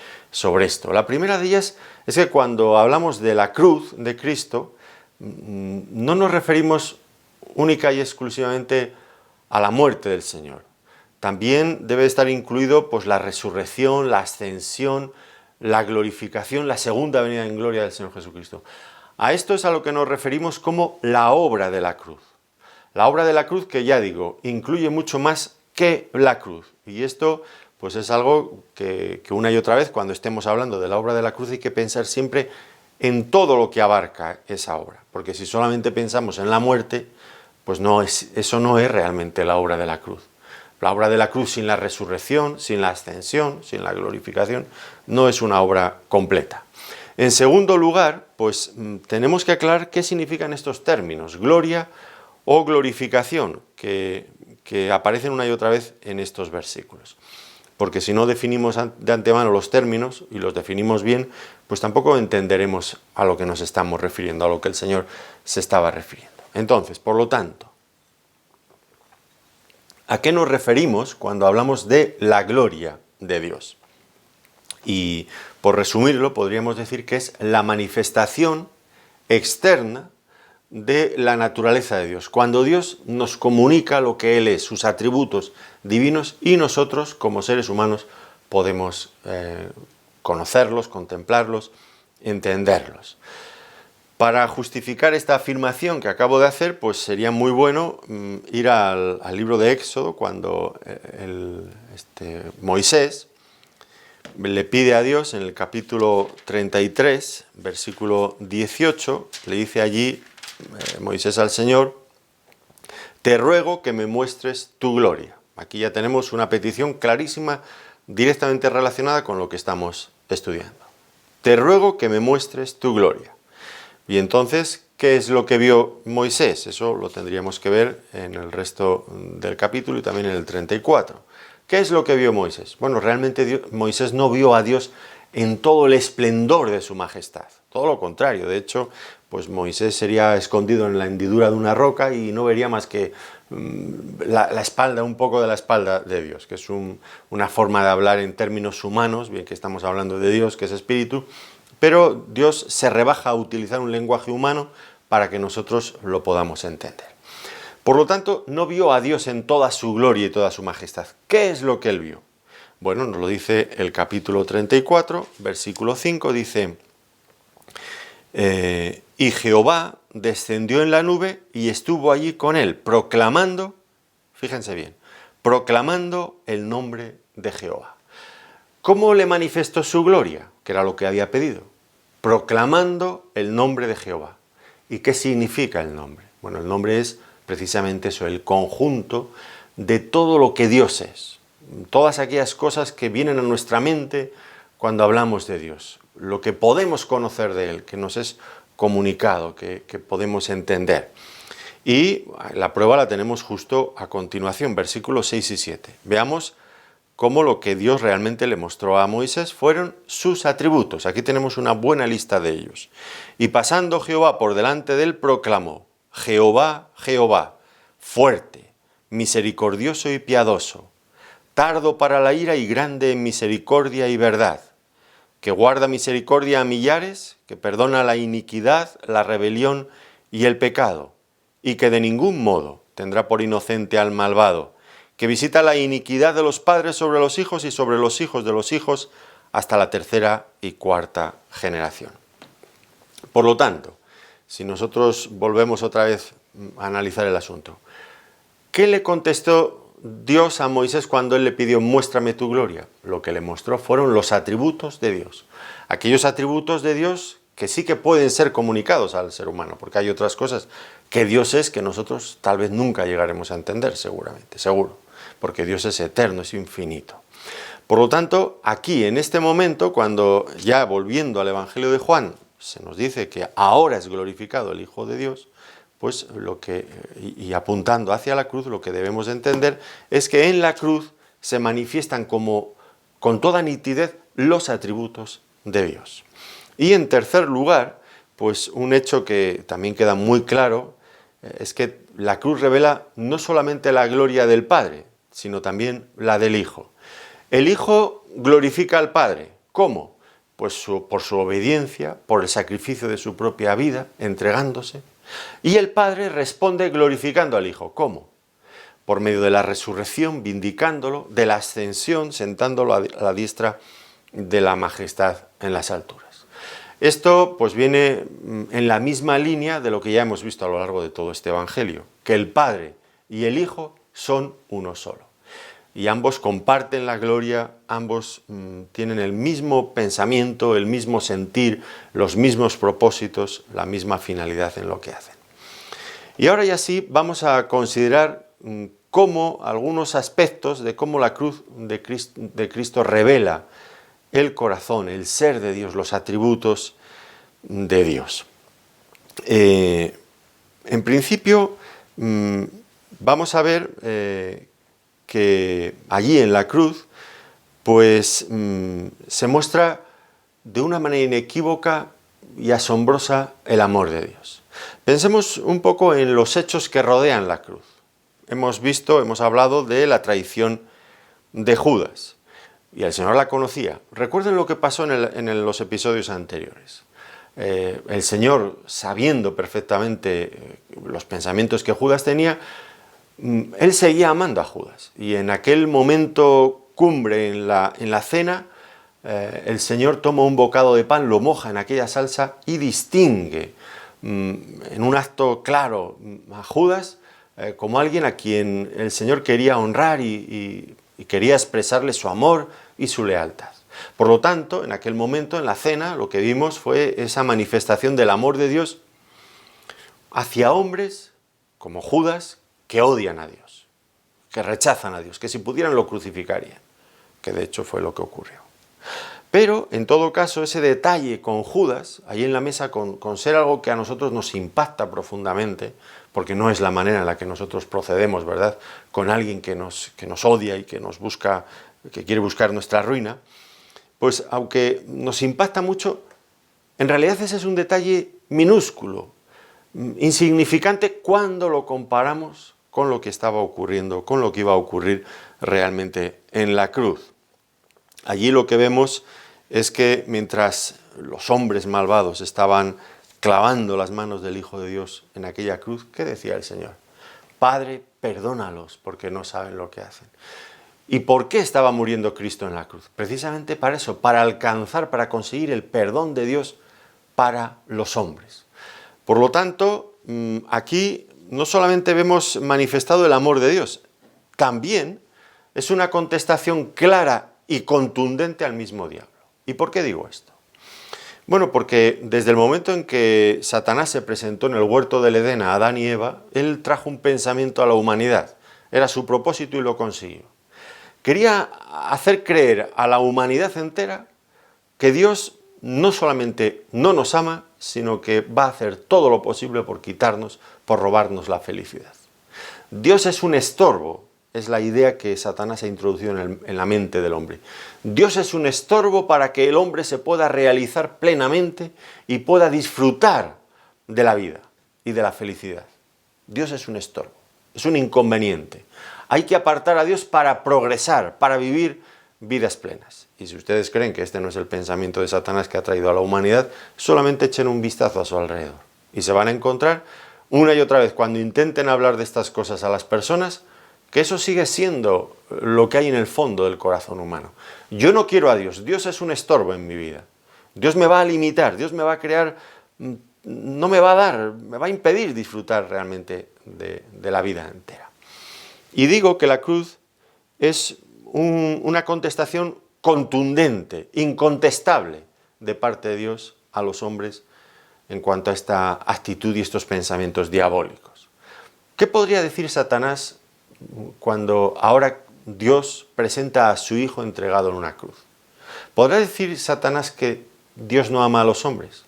esto. La primera de ellas es que cuando hablamos de la cruz de Cristo, no nos referimos única y exclusivamente a la muerte del Señor. También debe estar incluido, pues, la resurrección, la ascensión, la glorificación, la segunda venida en gloria del Señor Jesucristo. A esto es a lo que nos referimos como la obra de la cruz. La obra de la cruz, que ya digo, incluye mucho más que la cruz. Y esto, pues, es algo que una y otra vez, cuando estemos hablando de la obra de la cruz, hay que pensar siempre en todo lo que abarca esa obra. Porque si solamente pensamos en la muerte, pues eso no es realmente la obra de la cruz. La obra de la cruz sin la resurrección, sin la ascensión, sin la glorificación, no es una obra completa. En segundo lugar, pues tenemos que aclarar qué significan estos términos, gloria o glorificación, que aparecen una y otra vez en estos versículos. Porque si no definimos de antemano los términos y los definimos bien, pues tampoco entenderemos a lo que nos estamos refiriendo, a lo que el Señor se estaba refiriendo. Entonces, por lo tanto, ¿a qué nos referimos cuando hablamos de la gloria de Dios? Y por resumirlo, podríamos decir que es la manifestación externa de la naturaleza de Dios. Cuando Dios nos comunica lo que Él es, sus atributos divinos, y nosotros, como seres humanos, podemos conocerlos, contemplarlos entenderlos. Para justificar esta afirmación que acabo de hacer, pues sería muy bueno ir al libro de Éxodo, cuando Moisés le pide a Dios en el capítulo 33, versículo 18, le dice allí Moisés al Señor: te ruego que me muestres tu gloria. Aquí ya tenemos una petición clarísima, directamente relacionada con lo que estamos estudiando. Te ruego que me muestres tu gloria. Y entonces, ¿qué es lo que vio Moisés? Eso lo tendríamos que ver en el resto del capítulo y también en el 34. ¿Qué es lo que vio Moisés? Bueno, realmente Moisés no vio a Dios en todo el esplendor de su majestad. Todo lo contrario. De hecho, pues Moisés sería escondido en la hendidura de una roca y no vería más que la espalda, un poco de la espalda de Dios, que es una forma de hablar en términos humanos, bien que estamos hablando de Dios, que es espíritu, pero Dios se rebaja a utilizar un lenguaje humano para que nosotros lo podamos entender. Por lo tanto, no vio a Dios en toda su gloria y toda su majestad. ¿Qué es lo que él vio? Bueno, nos lo dice el capítulo 34, versículo 5, dice: y Jehová descendió en la nube y estuvo allí con él, proclamando, fíjense bien, proclamando el nombre de Jehová. ¿Cómo le manifestó su gloria? Que era lo que había pedido. Proclamando el nombre de Jehová. ¿Y qué significa el nombre? Bueno, el nombre es precisamente eso, el conjunto de todo lo que Dios es. Todas aquellas cosas que vienen a nuestra mente cuando hablamos de Dios. Lo que podemos conocer de Él, que nos es comunicado, que podemos entender. Y la prueba la tenemos justo a continuación, versículos 6 y 7. Veamos cómo lo que Dios realmente le mostró a Moisés fueron sus atributos. Aquí tenemos una buena lista de ellos. Y pasando Jehová por delante de él, proclamó: Jehová, Jehová, fuerte, misericordioso y piadoso, tardo para la ira y grande en misericordia y verdad, que guarda misericordia a millares, que perdona la iniquidad, la rebelión y el pecado, y que de ningún modo tendrá por inocente al malvado, que visita la iniquidad de los padres sobre los hijos y sobre los hijos de los hijos hasta la tercera y cuarta generación. Por lo tanto, si nosotros volvemos otra vez a analizar el asunto, ¿qué le contestó Dios a Moisés cuando él le pidió: muéstrame tu gloria? Lo que le mostró fueron los atributos de Dios. Aquellos atributos de Dios que sí que pueden ser comunicados al ser humano, porque hay otras cosas que Dios es que nosotros tal vez nunca llegaremos a entender, seguramente, seguro, porque Dios es eterno, es infinito. Por lo tanto, aquí, en este momento, cuando ya volviendo al Evangelio de Juan, se nos dice que ahora es glorificado el Hijo de Dios, pues y apuntando hacia la cruz, lo que debemos de entender es que en la cruz se manifiestan con toda nitidez los atributos de Dios. Y en tercer lugar, pues un hecho que también queda muy claro, es que la cruz revela no solamente la gloria del Padre, sino también la del Hijo. El Hijo glorifica al Padre. ¿Cómo? Pues por su obediencia, por el sacrificio de su propia vida, entregándose. Y el Padre responde glorificando al Hijo. ¿Cómo? Por medio de la resurrección, vindicándolo, de la ascensión, sentándolo a la diestra de la majestad en las alturas. Esto pues viene en la misma línea de lo que ya hemos visto a lo largo de todo este Evangelio, que el Padre y el Hijo son uno solo. Y ambos comparten la gloria, ambos tienen el mismo pensamiento, el mismo sentir, los mismos propósitos, la misma finalidad en lo que hacen. Y ahora ya sí vamos a considerar cómo algunos aspectos de cómo la cruz de Cristo revela el corazón, el ser de Dios, los atributos de Dios. En principio, vamos a ver que allí en la cruz, pues se muestra de una manera inequívoca y asombrosa el amor de Dios. Pensemos un poco en los hechos que rodean la cruz. Hemos hablado de la traición de Judas. Y el Señor la conocía. Recuerden lo que pasó en los episodios anteriores. El Señor, sabiendo perfectamente los pensamientos que Judas tenía, Él seguía amando a Judas. Y en aquel momento cumbre en la cena, el Señor toma un bocado de pan, lo moja en aquella salsa y distingue en un acto claro a Judas como alguien a quien el Señor quería honrar y quería expresarle su amor y su lealtad. Por lo tanto, en aquel momento, en la cena, lo que vimos fue esa manifestación del amor de Dios hacia hombres como Judas que odian a Dios, que rechazan a Dios, que si pudieran lo crucificarían, que de hecho fue lo que ocurrió. Pero, en todo caso, ese detalle con Judas, ahí en la mesa, con ser algo que a nosotros nos impacta profundamente, porque no es la manera en la que nosotros procedemos, ¿verdad?, con alguien que nos odia y que nos busca, que quiere buscar nuestra ruina, pues aunque nos impacta mucho, en realidad ese es un detalle minúsculo, insignificante cuando lo comparamos con lo que estaba ocurriendo, con lo que iba a ocurrir realmente en la cruz. Allí lo que vemos es que mientras los hombres malvados estaban clavando las manos del Hijo de Dios en aquella cruz, ¿qué decía el Señor? Padre, perdónalos porque no saben lo que hacen. ¿Y por qué estaba muriendo Cristo en la cruz? Precisamente para eso, para alcanzar, para conseguir el perdón de Dios para los hombres. Por lo tanto, aquí no solamente vemos manifestado el amor de Dios, también es una contestación clara y contundente al mismo diablo. ¿Y por qué digo esto? Bueno, porque desde el momento en que Satanás se presentó en el huerto del Edén a Adán y Eva, él trajo un pensamiento a la humanidad. Era su propósito y lo consiguió. Quería hacer creer a la humanidad entera que Dios no solamente no nos ama, sino que va a hacer todo lo posible por quitarnos, por robarnos la felicidad. Dios es un estorbo, es la idea que Satanás ha introducido en la mente del hombre. Dios es un estorbo para que el hombre se pueda realizar plenamente y pueda disfrutar de la vida y de la felicidad. Dios es un estorbo, es un inconveniente. Hay que apartar a Dios para progresar, para vivir vidas plenas. Y si ustedes creen que este no es el pensamiento de Satanás que ha traído a la humanidad, solamente echen un vistazo a su alrededor. Y se van a encontrar una y otra vez, cuando intenten hablar de estas cosas a las personas, que eso sigue siendo lo que hay en el fondo del corazón humano. Yo no quiero a Dios, Dios es un estorbo en mi vida. Dios me va a limitar, Dios me va a crear, no me va a dar, me va a impedir disfrutar realmente de la vida entera. Y digo que la cruz es una contestación contundente, incontestable de parte de Dios a los hombres en cuanto a esta actitud y estos pensamientos diabólicos. ¿Qué podría decir Satanás cuando ahora Dios presenta a su Hijo entregado en una cruz? ¿Podrá decir Satanás que Dios no ama a los hombres?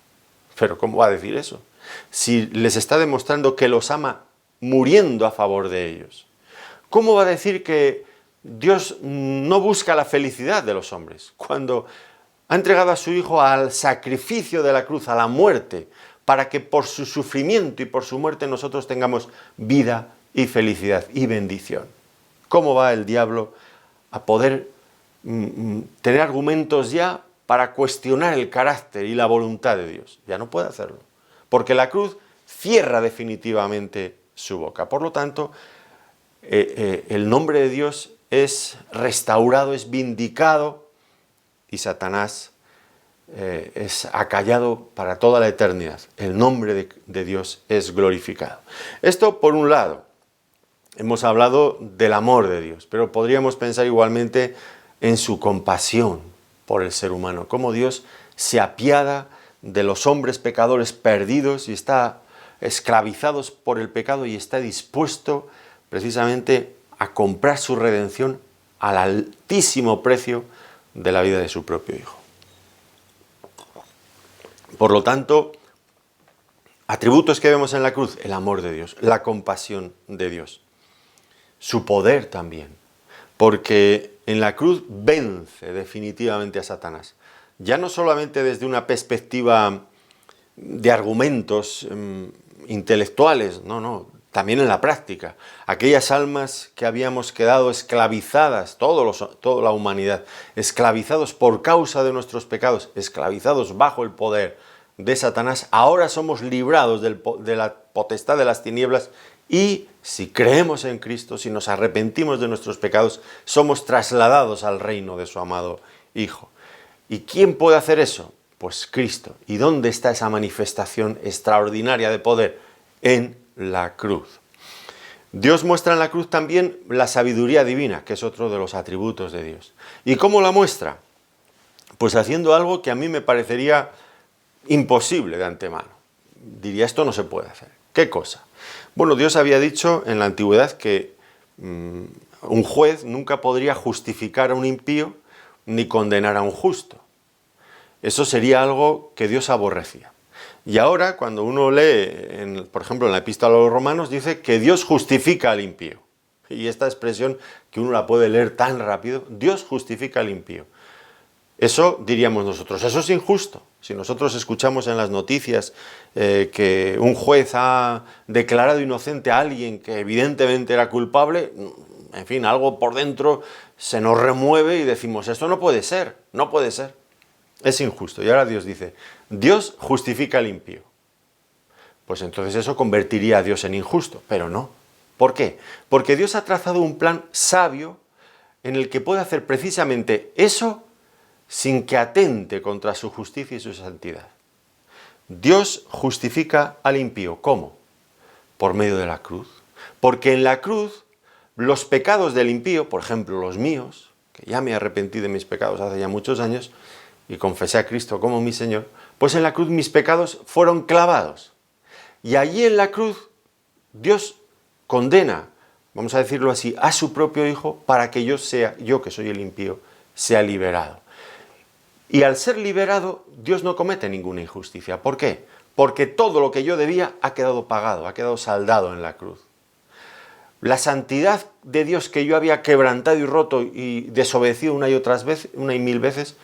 Pero ¿cómo va a decir eso? Si les está demostrando que los ama muriendo a favor de ellos. ¿Cómo va a decir que Dios no busca la felicidad de los hombres cuando ha entregado a su Hijo al sacrificio de la cruz, a la muerte, para que por su sufrimiento y por su muerte nosotros tengamos vida y felicidad y bendición? ¿Cómo va el diablo a poder tener argumentos ya para cuestionar el carácter y la voluntad de Dios? Ya no puede hacerlo, porque la cruz cierra definitivamente su boca. Por lo tanto, el nombre de Dios es restaurado, es vindicado, y Satanás es acallado para toda la eternidad. El nombre de Dios es glorificado. Esto por un lado. Hemos hablado del amor de Dios, pero podríamos pensar igualmente en su compasión por el ser humano, cómo Dios se apiada de los hombres pecadores perdidos y está esclavizados por el pecado y está dispuesto precisamente a comprar su redención al altísimo precio de la vida de su propio Hijo. Por lo tanto, atributos que vemos en la cruz: el amor de Dios, la compasión de Dios, su poder también, porque en la cruz vence definitivamente a Satanás, ya no solamente desde una perspectiva de argumentos intelectuales, no, también en la práctica. Aquellas almas que habíamos quedado esclavizadas, toda la humanidad, esclavizados por causa de nuestros pecados, esclavizados bajo el poder de Satanás, ahora somos librados de la potestad de las tinieblas y si creemos en Cristo, si nos arrepentimos de nuestros pecados, somos trasladados al reino de su amado Hijo. ¿Y quién puede hacer eso? Pues Cristo. ¿Y dónde está esa manifestación extraordinaria de poder? En la cruz. Dios muestra en la cruz también la sabiduría divina, que es otro de los atributos de Dios. ¿Y cómo la muestra? Pues haciendo algo que a mí me parecería imposible de antemano. Diría, esto no se puede hacer. ¿Qué cosa? Bueno, Dios había dicho en la antigüedad que un juez nunca podría justificar a un impío ni condenar a un justo. Eso sería algo que Dios aborrecía. Y ahora, cuando uno lee, por ejemplo, en la Epístola a los Romanos, dice que Dios justifica al impío. Y esta expresión, que uno la puede leer tan rápido, Dios justifica al impío. Eso diríamos nosotros, eso es injusto. Si nosotros escuchamos en las noticias que un juez ha declarado inocente a alguien que evidentemente era culpable, en fin, algo por dentro se nos remueve y decimos, esto no puede ser, no puede ser. Es injusto. Y ahora Dios dice, Dios justifica al impío. Pues entonces eso convertiría a Dios en injusto, pero no. ¿Por qué? Porque Dios ha trazado un plan sabio en el que puede hacer precisamente eso sin que atente contra su justicia y su santidad. Dios justifica al impío. ¿Cómo? Por medio de la cruz. Porque en la cruz los pecados del impío, por ejemplo los míos, que ya me arrepentí de mis pecados hace ya muchos años y confesé a Cristo como mi Señor, pues en la cruz mis pecados fueron clavados. Y allí en la cruz Dios condena, vamos a decirlo así, a su propio Hijo para que yo que soy el impío, sea liberado. Y al ser liberado, Dios no comete ninguna injusticia. ¿Por qué? Porque todo lo que yo debía ha quedado pagado, ha quedado saldado en la cruz. La santidad de Dios que yo había quebrantado y roto y desobedecido una y mil veces,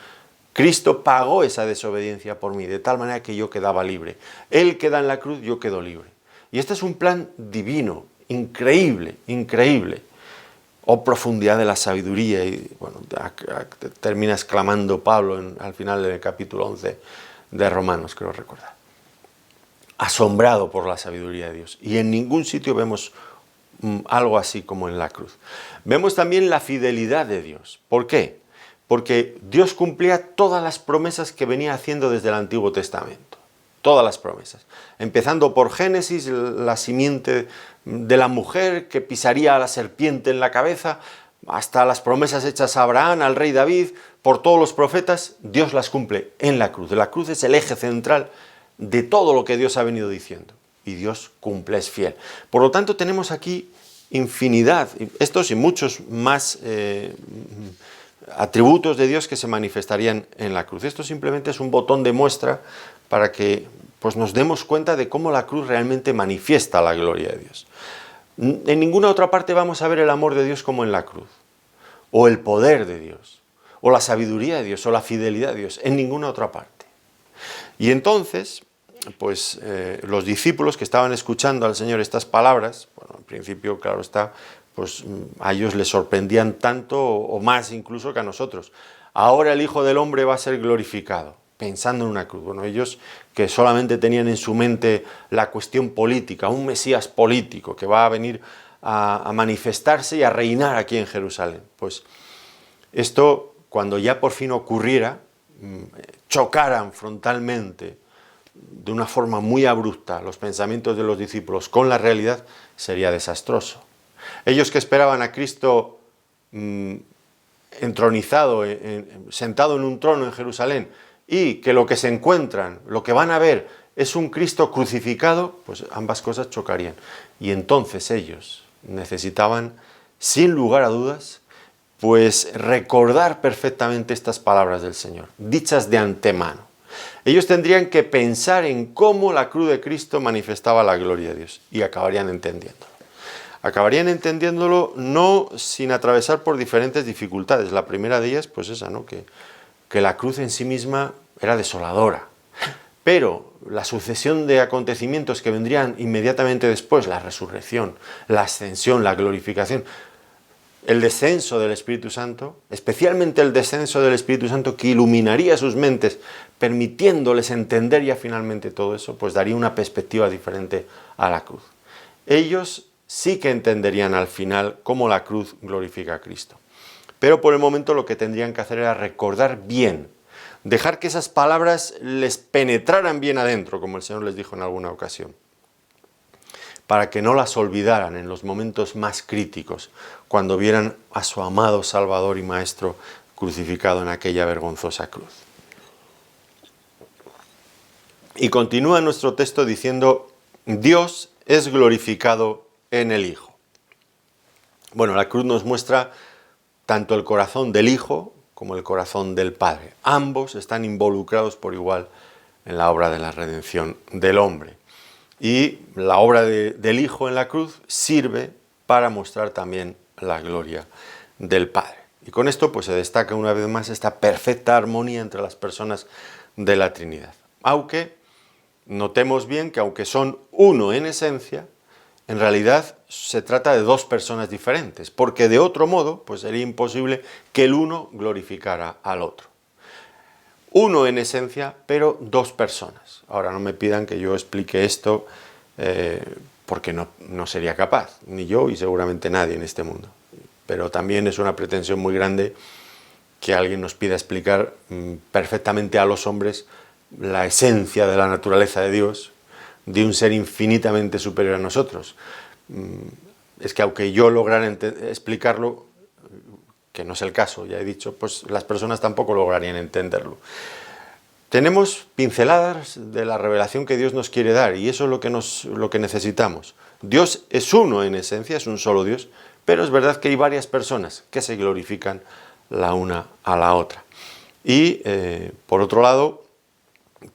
Cristo pagó esa desobediencia por mí, de tal manera que yo quedaba libre. Él queda en la cruz, yo quedo libre. Y este es un plan divino, increíble, increíble. Oh, profundidad de la sabiduría, y bueno, termina exclamando Pablo al final del capítulo 11 de Romanos, creo recordar. Asombrado por la sabiduría de Dios. Y en ningún sitio vemos algo así como en la cruz. Vemos también la fidelidad de Dios. ¿Por qué? Porque Dios cumplía todas las promesas que venía haciendo desde el Antiguo Testamento. Todas las promesas. Empezando por Génesis, la simiente de la mujer que pisaría a la serpiente en la cabeza, hasta las promesas hechas a Abraham, al rey David, por todos los profetas, Dios las cumple en la cruz. La cruz es el eje central de todo lo que Dios ha venido diciendo. Y Dios cumple, es fiel. Por lo tanto, tenemos aquí infinidad, estos y muchos más atributos de Dios que se manifestarían en la cruz. Esto simplemente es un botón de muestra para que pues, nos demos cuenta de cómo la cruz realmente manifiesta la gloria de Dios. En ninguna otra parte vamos a ver el amor de Dios como en la cruz, o el poder de Dios, o la sabiduría de Dios, o la fidelidad de Dios, en ninguna otra parte. Y entonces, pues los discípulos que estaban escuchando al Señor estas palabras, bueno, en principio, claro está, pues a ellos les sorprendían tanto o más incluso que a nosotros. Ahora el Hijo del Hombre va a ser glorificado, pensando en una cruz. Bueno, ellos que solamente tenían en su mente la cuestión política, un Mesías político que va a venir a manifestarse y a reinar aquí en Jerusalén. Pues esto, cuando ya por fin ocurriera, chocaran frontalmente de una forma muy abrupta los pensamientos de los discípulos con la realidad, sería desastroso. Ellos que esperaban a Cristo entronizado, sentado en un trono en Jerusalén, y que lo que se encuentran, lo que van a ver, es un Cristo crucificado, pues ambas cosas chocarían. Y entonces ellos necesitaban, sin lugar a dudas, pues recordar perfectamente estas palabras del Señor, dichas de antemano. Ellos tendrían que pensar en cómo la cruz de Cristo manifestaba la gloria de Dios, y acabarían entendiéndolo. Acabarían entendiéndolo no sin atravesar por diferentes dificultades. La primera de ellas, pues esa, ¿no? Que la cruz en sí misma era desoladora. Pero la sucesión de acontecimientos que vendrían inmediatamente después, la resurrección, la ascensión, la glorificación, el descenso del Espíritu Santo, especialmente el descenso del Espíritu Santo que iluminaría sus mentes, permitiéndoles entender ya finalmente todo eso, pues daría una perspectiva diferente a la cruz. Ellos sí que entenderían al final cómo la cruz glorifica a Cristo. Pero por el momento lo que tendrían que hacer era recordar bien Dejar que esas palabras les penetraran bien adentro, como el Señor les dijo en alguna ocasión, para que no las olvidaran en los momentos más críticos, cuando vieran a su amado Salvador y Maestro crucificado en aquella vergonzosa cruz. Y continúa nuestro texto diciendo: Dios es glorificado en el Hijo. Bueno, la cruz nos muestra tanto el corazón del Hijo como el corazón del Padre. Ambos están involucrados por igual en la obra de la redención del hombre. Y la obra del Hijo en la cruz sirve para mostrar también la gloria del Padre. Y con esto pues se destaca una vez más esta perfecta armonía entre las personas de la Trinidad. Aunque notemos bien que aunque son uno en esencia, en realidad se trata de dos personas diferentes, porque de otro modo pues sería imposible que el uno glorificara al otro. Uno en esencia, pero dos personas. Ahora no me pidan que yo explique esto porque no sería capaz, ni yo y seguramente nadie en este mundo. Pero también es una pretensión muy grande que alguien nos pida explicar perfectamente a los hombres la esencia de la naturaleza de Dios, de un ser infinitamente superior a nosotros. Es que aunque yo lograra explicarlo, que no es el caso, ya he dicho, pues las personas tampoco lograrían entenderlo. Tenemos pinceladas de la revelación que Dios nos quiere dar, y eso es lo que necesitamos. Dios es uno en esencia, es un solo Dios, pero es verdad que hay varias personas que se glorifican la una a la otra. Y por otro lado,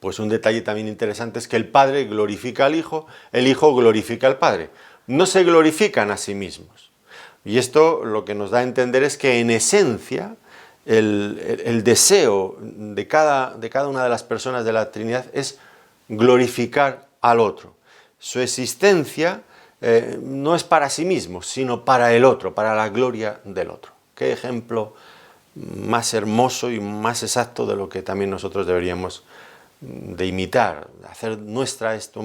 pues un detalle también interesante es que el Padre glorifica al Hijo, el Hijo glorifica al Padre. No se glorifican a sí mismos. Y esto lo que nos da a entender es que en esencia el deseo de cada una de las personas de la Trinidad es glorificar al otro. Su existencia no es para sí mismo, sino para el otro, para la gloria del otro. Qué ejemplo más hermoso y más exacto de lo que también nosotros deberíamos de imitar, hacer nuestra esto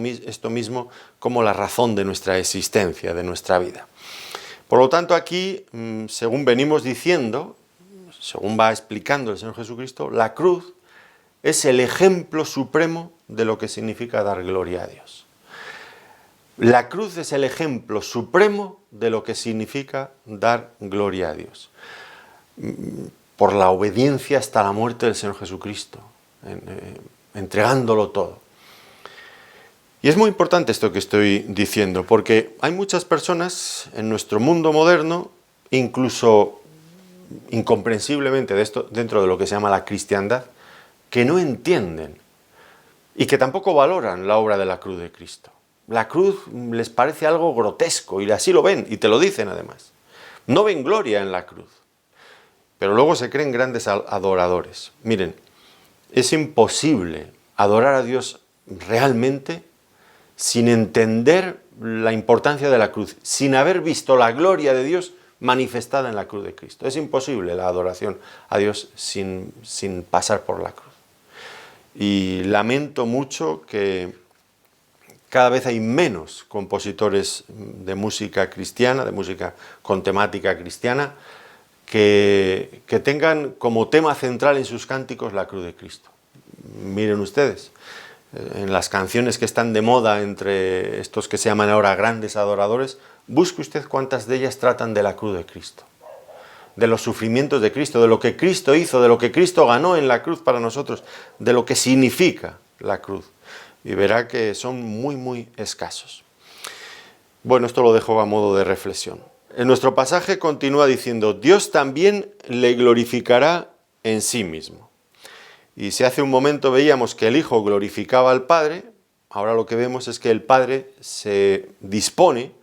mismo como la razón de nuestra existencia, de nuestra vida. Por lo tanto, aquí, según venimos diciendo, según va explicando el Señor Jesucristo, la cruz es el ejemplo supremo de lo que significa dar gloria a Dios. La cruz es el ejemplo supremo de lo que significa dar gloria a Dios. Por la obediencia hasta la muerte del Señor Jesucristo, entregándolo todo. Y es muy importante esto que estoy diciendo, porque hay muchas personas en nuestro mundo moderno, incluso incomprensiblemente dentro de lo que se llama la cristiandad, que no entienden y que tampoco valoran la obra de la cruz de Cristo. La cruz les parece algo grotesco y así lo ven y te lo dicen además. No ven gloria en la cruz, pero luego se creen grandes adoradores. Miren, es imposible adorar a Dios realmente sin entender la importancia de la cruz, sin haber visto la gloria de Dios manifestada en la cruz de Cristo. Es imposible la adoración a Dios sin pasar por la cruz. Y lamento mucho que cada vez hay menos compositores de música cristiana, de música con temática cristiana, que tengan como tema central en sus cánticos la cruz de Cristo. Miren ustedes, en las canciones que están de moda entre estos que se llaman ahora grandes adoradores, busque usted cuántas de ellas tratan de la cruz de Cristo, de los sufrimientos de Cristo, de lo que Cristo hizo, de lo que Cristo ganó en la cruz para nosotros, de lo que significa la cruz. Y verá que son muy, muy escasos. Bueno, esto lo dejo a modo de reflexión. En nuestro pasaje continúa diciendo: Dios también le glorificará en sí mismo. Y si hace un momento veíamos que el Hijo glorificaba al Padre, ahora lo que vemos es que el Padre se dispone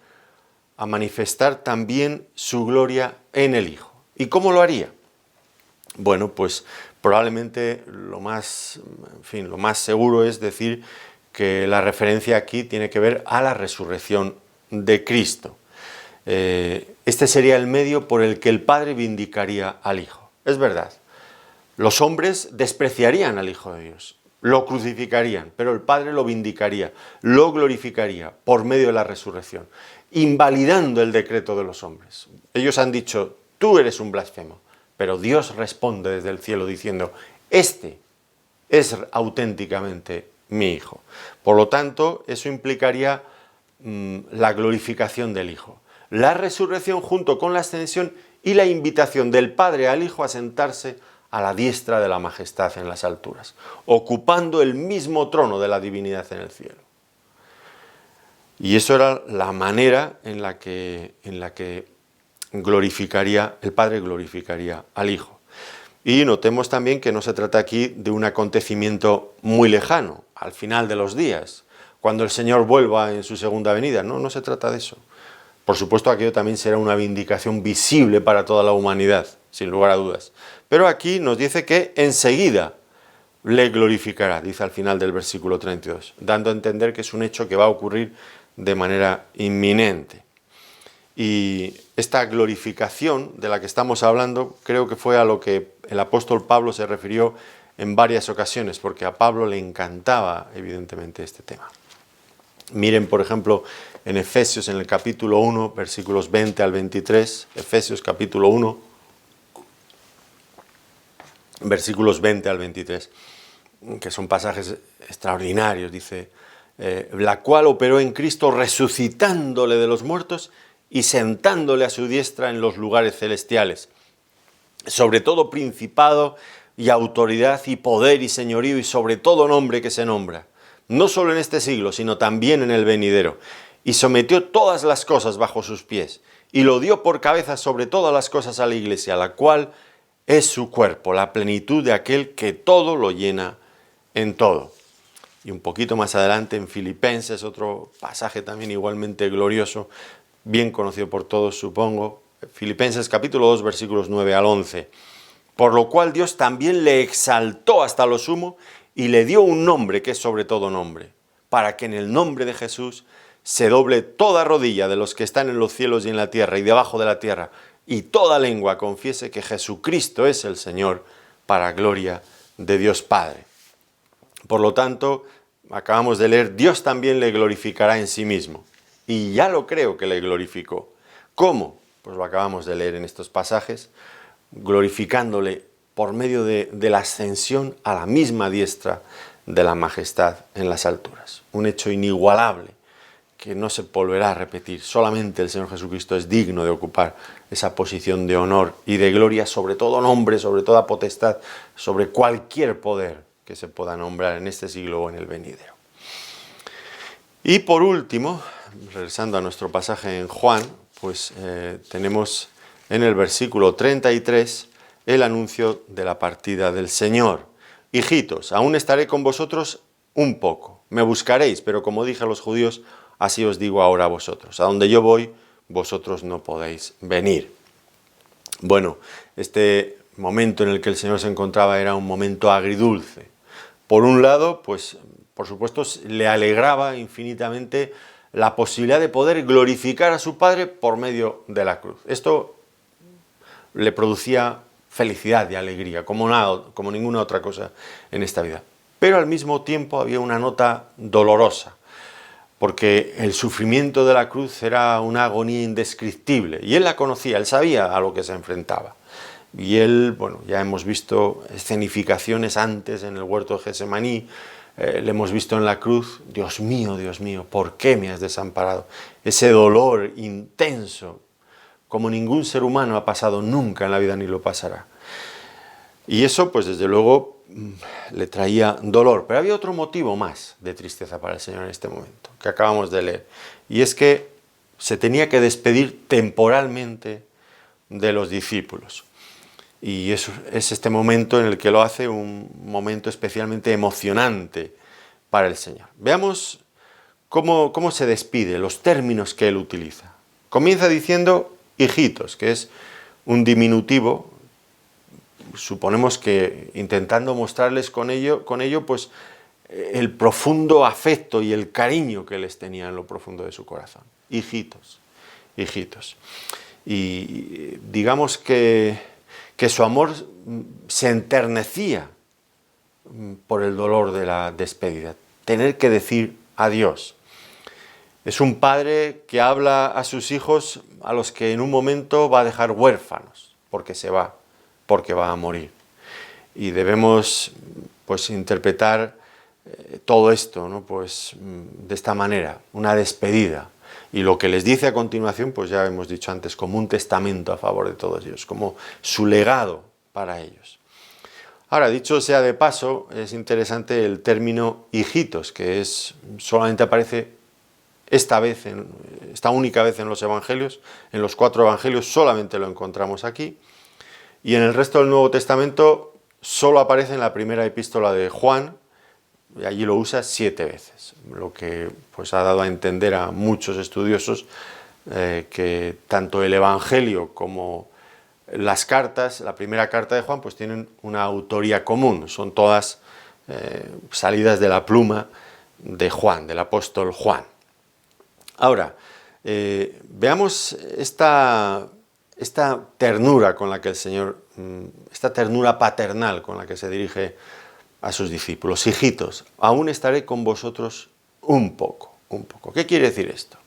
a manifestar también su gloria en el Hijo. ¿Y cómo lo haría? Bueno, pues probablemente lo más seguro es decir que la referencia aquí tiene que ver a la resurrección de Cristo. Este sería el medio por el que el Padre vindicaría al Hijo. Es verdad, los hombres despreciarían al Hijo de Dios, lo crucificarían, pero el Padre lo vindicaría, lo glorificaría por medio de la resurrección, invalidando el decreto de los hombres. Ellos han dicho: tú eres un blasfemo, pero Dios responde desde el cielo diciendo: este es auténticamente mi Hijo. Por lo tanto, eso implicaría la glorificación del Hijo. La resurrección junto con la ascensión y la invitación del Padre al Hijo a sentarse a la diestra de la majestad en las alturas, ocupando el mismo trono de la divinidad en el cielo. Y eso era la manera en la que el Padre glorificaría al Hijo. Y notemos también que no se trata aquí de un acontecimiento muy lejano, al final de los días, cuando el Señor vuelva en su segunda venida. No se trata de eso. Por supuesto, aquello también será una vindicación visible para toda la humanidad, sin lugar a dudas. Pero aquí nos dice que enseguida le glorificará, dice al final del versículo 32, dando a entender que es un hecho que va a ocurrir de manera inminente. Y esta glorificación de la que estamos hablando creo que fue a lo que el apóstol Pablo se refirió en varias ocasiones, porque a Pablo le encantaba evidentemente este tema. Miren, por ejemplo, en Efesios, en el capítulo 1, versículos 20 al 23, Efesios capítulo 1, versículos 20 al 23, que son pasajes extraordinarios, dice, la cual operó en Cristo resucitándole de los muertos y sentándole a su diestra en los lugares celestiales, sobre todo principado y autoridad y poder y señorío y sobre todo nombre que se nombra, no solo en este siglo, sino también en el venidero, y sometió todas las cosas bajo sus pies, y lo dio por cabeza sobre todas las cosas a la Iglesia, la cual es su cuerpo, la plenitud de aquel que todo lo llena en todo. Y un poquito más adelante en Filipenses, otro pasaje también igualmente glorioso, bien conocido por todos, supongo, Filipenses capítulo 2, versículos 9 al 11. Por lo cual Dios también le exaltó hasta lo sumo y le dio un nombre que es sobre todo nombre, para que en el nombre de Jesús se doble toda rodilla de los que están en los cielos y en la tierra y debajo de la tierra, y toda lengua confiese que Jesucristo es el Señor, para gloria de Dios Padre. Por lo tanto, acabamos de leer, Dios también le glorificará en sí mismo. Y ya lo creo que le glorificó. ¿Cómo? Pues lo acabamos de leer en estos pasajes, glorificándole por medio de la ascensión a la misma diestra de la majestad en las alturas. Un hecho inigualable que no se volverá a repetir. Solamente el Señor Jesucristo es digno de ocupar esa posición de honor y de gloria sobre todo nombre, sobre toda potestad, sobre cualquier poder que se pueda nombrar en este siglo o en el venidero. Y por último, regresando a nuestro pasaje en Juan, pues tenemos en el versículo 33 el anuncio de la partida del Señor. Hijitos, aún estaré con vosotros un poco. Me buscaréis, pero como dije a los judíos, así os digo ahora a vosotros. A donde yo voy, vosotros no podéis venir. Bueno, este momento en el que el Señor se encontraba era un momento agridulce. Por un lado, pues por supuesto le alegraba infinitamente la posibilidad de poder glorificar a su Padre por medio de la cruz. Esto le producía felicidad y alegría, como ninguna otra cosa en esta vida. Pero al mismo tiempo había una nota dolorosa, porque el sufrimiento de la cruz era una agonía indescriptible, y él la conocía, él sabía a lo que se enfrentaba. Y él, bueno, ya hemos visto escenificaciones antes en el huerto de Getsemaní, le hemos visto en la cruz, Dios mío, ¿por qué me has desamparado? Ese dolor intenso, como ningún ser humano ha pasado nunca en la vida ni lo pasará. Y eso, pues desde luego, le traía dolor. Pero había otro motivo más de tristeza para el Señor en este momento, que acabamos de leer. Y es que se tenía que despedir temporalmente de los discípulos. Y es este momento en el que lo hace un momento especialmente emocionante para el Señor. Veamos cómo se despide, los términos que él utiliza. Comienza diciendo hijitos, que es un diminutivo, suponemos que intentando mostrarles con ello pues el profundo afecto y el cariño que les tenía en lo profundo de su corazón. Hijitos. Y digamos que su amor se enternecía por el dolor de la despedida, tener que decir adiós. Es un padre que habla a sus hijos a los que en un momento va a dejar huérfanos, porque se va, porque va a morir. Y debemos pues interpretar todo esto, ¿no? Pues de esta manera, una despedida. Y lo que les dice a continuación, pues ya hemos dicho antes, como un testamento a favor de todos ellos, como su legado para ellos. Ahora, dicho sea de paso, es interesante el término hijitos, que solamente aparece esta única vez en los evangelios, en los 4 evangelios solamente lo encontramos aquí, y en el resto del Nuevo Testamento solo aparece en la primera epístola de Juan, y allí lo usa 7 veces, lo que pues ha dado a entender a muchos estudiosos que tanto el Evangelio como las cartas, la primera carta de Juan, pues tienen una autoría común, son todas salidas de la pluma de Juan, del apóstol Juan. Ahora, veamos esta ternura con la que el Señor, esta ternura paternal con la que se dirige a sus discípulos. Hijitos, aún estaré con vosotros un poco. ¿Qué quiere decir esto?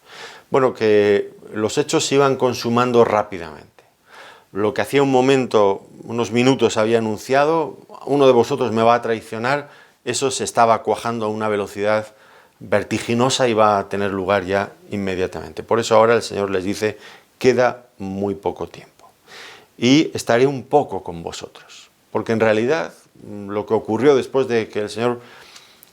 Bueno, que los hechos se iban consumando rápidamente. Lo que hacía un momento, unos minutos había anunciado, uno de vosotros me va a traicionar, eso se estaba cuajando a una velocidad vertiginosa y va a tener lugar ya inmediatamente. Por eso ahora el Señor les dice, queda muy poco tiempo y estaré un poco con vosotros. Porque en realidad lo que ocurrió después de que el Señor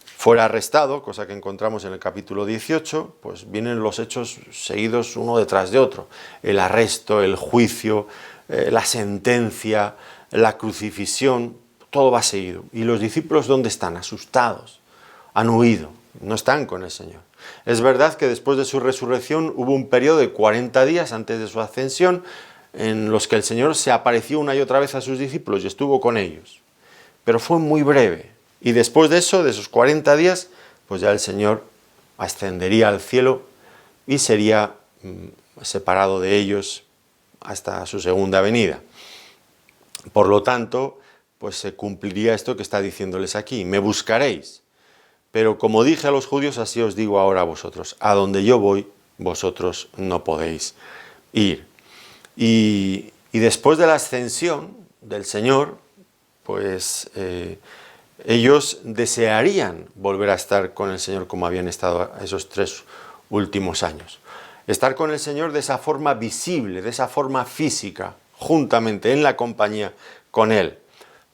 fuera arrestado, cosa que encontramos en el capítulo 18, pues vienen los hechos seguidos uno detrás de otro. El arresto, el juicio, la sentencia, la crucifixión, todo va seguido. ¿Y los discípulos dónde están? Asustados, han huido, no están con el Señor. Es verdad que después de su resurrección hubo un periodo de 40 días antes de su ascensión en los que el Señor se apareció una y otra vez a sus discípulos y estuvo con ellos. Pero fue muy breve. Y después de eso, de esos 40 días, pues ya el Señor ascendería al cielo y sería separado de ellos hasta su segunda venida. Por lo tanto, pues se cumpliría esto que está diciéndoles aquí. Me buscaréis, pero como dije a los judíos, así os digo ahora a vosotros. A donde yo voy, vosotros no podéis ir. Y después de la ascensión del Señor, pues ellos desearían volver a estar con el Señor como habían estado esos 3 últimos años. Estar con el Señor de esa forma visible, de esa forma física, juntamente, en la compañía con Él.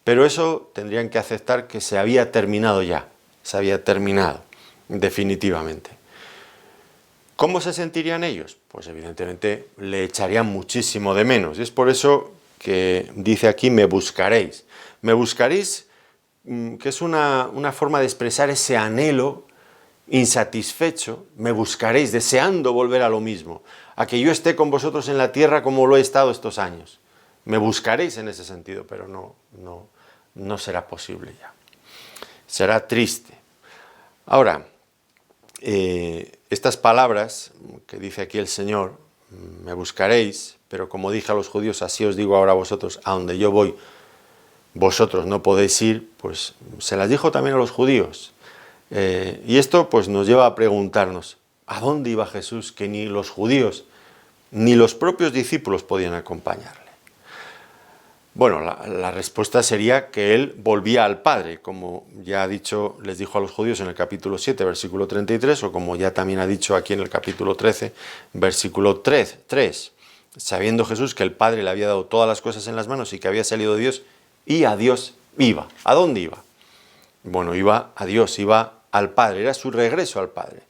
Pero eso tendrían que aceptar que se había terminado ya, se había terminado definitivamente. ¿Cómo se sentirían ellos? Pues evidentemente le echarían muchísimo de menos. Y es por eso que dice aquí, me buscaréis. Me buscaréis, que es una forma de expresar ese anhelo insatisfecho, me buscaréis, deseando volver a lo mismo, a que yo esté con vosotros en la tierra como lo he estado estos años. Me buscaréis en ese sentido, pero no será posible ya. Será triste. Ahora, estas palabras que dice aquí el Señor, me buscaréis, pero como dije a los judíos, así os digo ahora a vosotros, a donde yo voy, vosotros no podéis ir, pues se las dijo también a los judíos. Y esto pues nos lleva a preguntarnos, ¿a dónde iba Jesús que ni los judíos ni los propios discípulos podían acompañarle? Bueno, la respuesta sería que él volvía al Padre, como ya les dijo a los judíos en el capítulo 7, versículo 33, o como ya también ha dicho aquí en el capítulo 13, versículo 3, sabiendo Jesús que el Padre le había dado todas las cosas en las manos y que había salido de Dios, y a Dios iba. ¿A dónde iba? Bueno, iba a Dios, iba al Padre, era su regreso al Padre,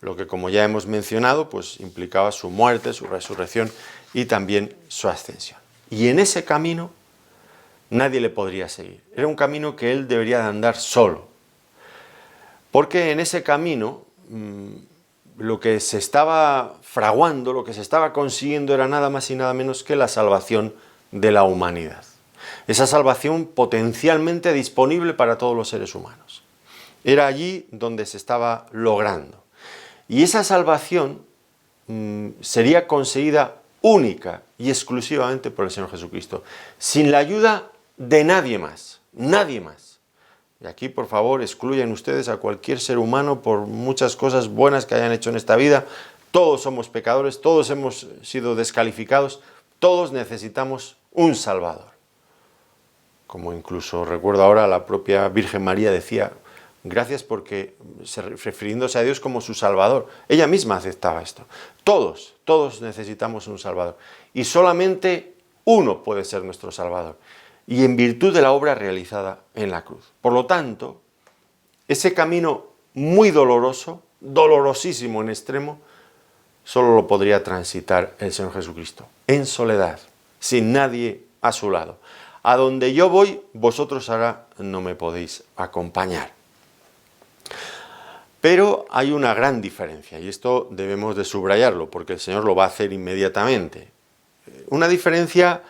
lo que como ya hemos mencionado, pues implicaba su muerte, su resurrección y también su ascensión. Y en ese camino nadie le podría seguir, era un camino que él debería de andar solo, porque en ese camino lo que se estaba fraguando, lo que se estaba consiguiendo era nada más y nada menos que la salvación de la humanidad. Esa salvación potencialmente disponible para todos los seres humanos. Era allí donde se estaba logrando. Y esa salvación sería conseguida única y exclusivamente por el Señor Jesucristo, sin la ayuda de nadie más, nadie más. Y aquí, por favor, excluyan ustedes a cualquier ser humano por muchas cosas buenas que hayan hecho en esta vida. Todos somos pecadores, todos hemos sido descalificados, todos necesitamos un Salvador. como incluso recuerdo ahora la propia Virgen María decía, gracias porque, refiriéndose a Dios como su Salvador, ella misma aceptaba esto. Todos necesitamos un Salvador y solamente uno puede ser nuestro Salvador, y en virtud de la obra realizada en la cruz. Por lo tanto, ese camino muy doloroso, dolorosísimo en extremo, solo lo podría transitar el Señor Jesucristo, en soledad, sin nadie a su lado. A donde yo voy, vosotros ahora no me podéis acompañar. Pero hay una gran diferencia, y esto debemos de subrayarlo, porque el Señor lo va a hacer inmediatamente. Una diferencia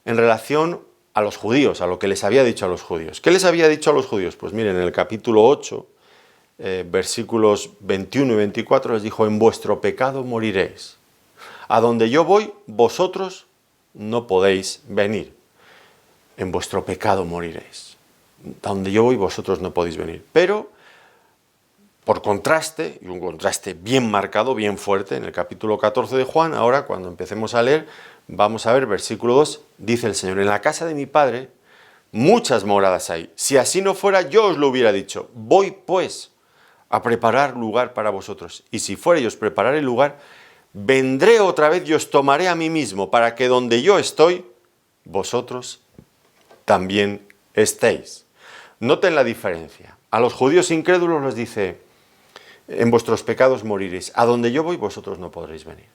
en relación a los judíos, a lo que les había dicho a los judíos. ¿Qué les había dicho a los judíos? Pues miren, en el capítulo 8, versículos 21 y 24, les dijo, en vuestro pecado moriréis. A donde yo voy, vosotros no podéis venir. En vuestro pecado moriréis. A donde yo voy, vosotros no podéis venir. Pero, por contraste, y un contraste bien marcado, bien fuerte, en el capítulo 14 de Juan, ahora cuando empecemos a leer, vamos a ver, versículo 2, dice el Señor, en la casa de mi Padre muchas moradas hay. Si así no fuera, yo os lo hubiera dicho. Voy, pues, a preparar lugar para vosotros. Y si fuera y os prepararé lugar, vendré otra vez y os tomaré a mí mismo, para que donde yo estoy, vosotros también estéis. Noten la diferencia. A los judíos incrédulos les dice, en vuestros pecados moriréis. A donde yo voy, vosotros no podréis venir.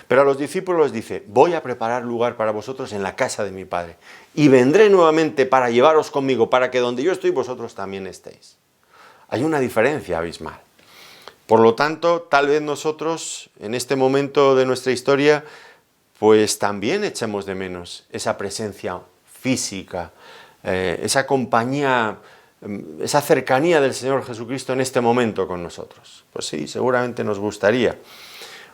Pero a los discípulos les dice, voy a preparar lugar para vosotros en la casa de mi Padre. Y vendré nuevamente para llevaros conmigo, para que donde yo estoy, vosotros también estéis. Hay una diferencia abismal. Por lo tanto, tal vez nosotros, en este momento de nuestra historia, pues también echemos de menos esa presencia física, esa compañía, esa cercanía del Señor Jesucristo en este momento con nosotros. Pues sí, seguramente nos gustaría.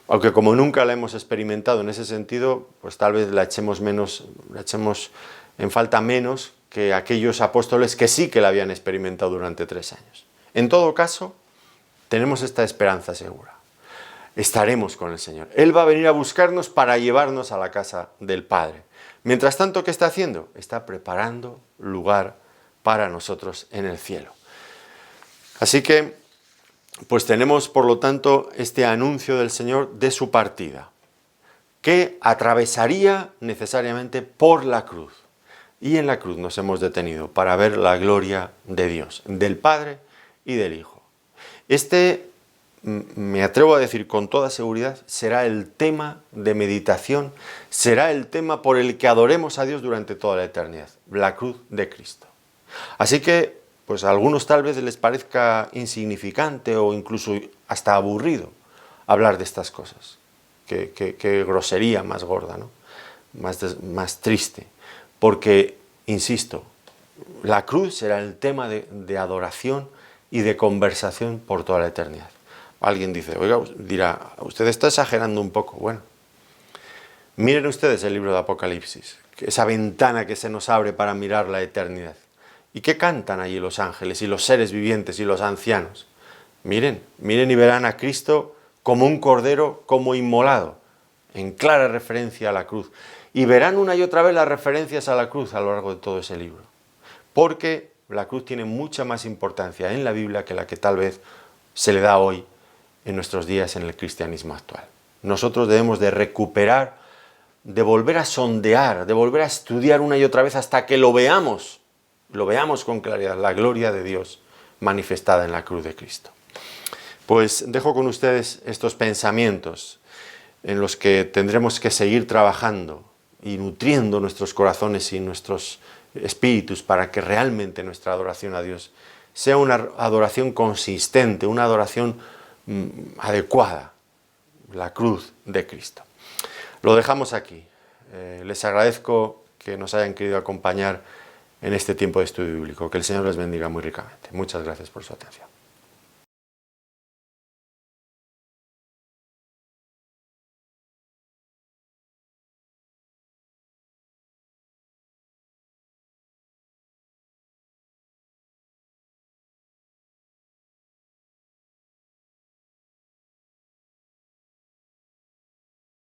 Aunque como nunca la hemos experimentado en ese sentido, pues tal vez la echemos en falta menos que aquellos apóstoles que sí que la habían experimentado durante 3 años. En todo caso, tenemos esta esperanza segura. Estaremos con el Señor. Él va a venir a buscarnos para llevarnos a la casa del Padre. Mientras tanto, ¿qué está haciendo? Está preparando lugar para nosotros en el cielo. Así que, pues tenemos, por lo tanto, este anuncio del Señor de su partida, que atravesaría necesariamente por la cruz. Y en la cruz nos hemos detenido para ver la gloria de Dios, del Padre y del Hijo. Me atrevo a decir con toda seguridad, será el tema de meditación, será el tema por el que adoremos a Dios durante toda la eternidad, la cruz de Cristo. Así que, pues a algunos tal vez les parezca insignificante o incluso hasta aburrido hablar de estas cosas. Qué grosería más gorda, ¿no? Más triste. Porque, insisto, la cruz será el tema de adoración y de conversación por toda la eternidad. Alguien dice, oiga, dirá, usted está exagerando un poco. Bueno, miren ustedes el libro de Apocalipsis, esa ventana que se nos abre para mirar la eternidad. ¿Y qué cantan allí los ángeles y los seres vivientes y los ancianos? Miren y verán a Cristo como un cordero, como inmolado, en clara referencia a la cruz. Y verán una y otra vez las referencias a la cruz a lo largo de todo ese libro. Porque la cruz tiene mucha más importancia en la Biblia que la que tal vez se le da hoy en nuestros días en el cristianismo actual. Nosotros debemos de recuperar, de volver a sondear, de volver a estudiar una y otra vez hasta que lo veamos con claridad, la gloria de Dios manifestada en la cruz de Cristo. Pues dejo con ustedes estos pensamientos en los que tendremos que seguir trabajando y nutriendo nuestros corazones y nuestros espíritus para que realmente nuestra adoración a Dios sea una adoración consistente, una adoración adecuada, la cruz de Cristo. Lo dejamos aquí. Les agradezco que nos hayan querido acompañar en este tiempo de estudio bíblico. Que el Señor les bendiga muy ricamente. Muchas gracias por su atención.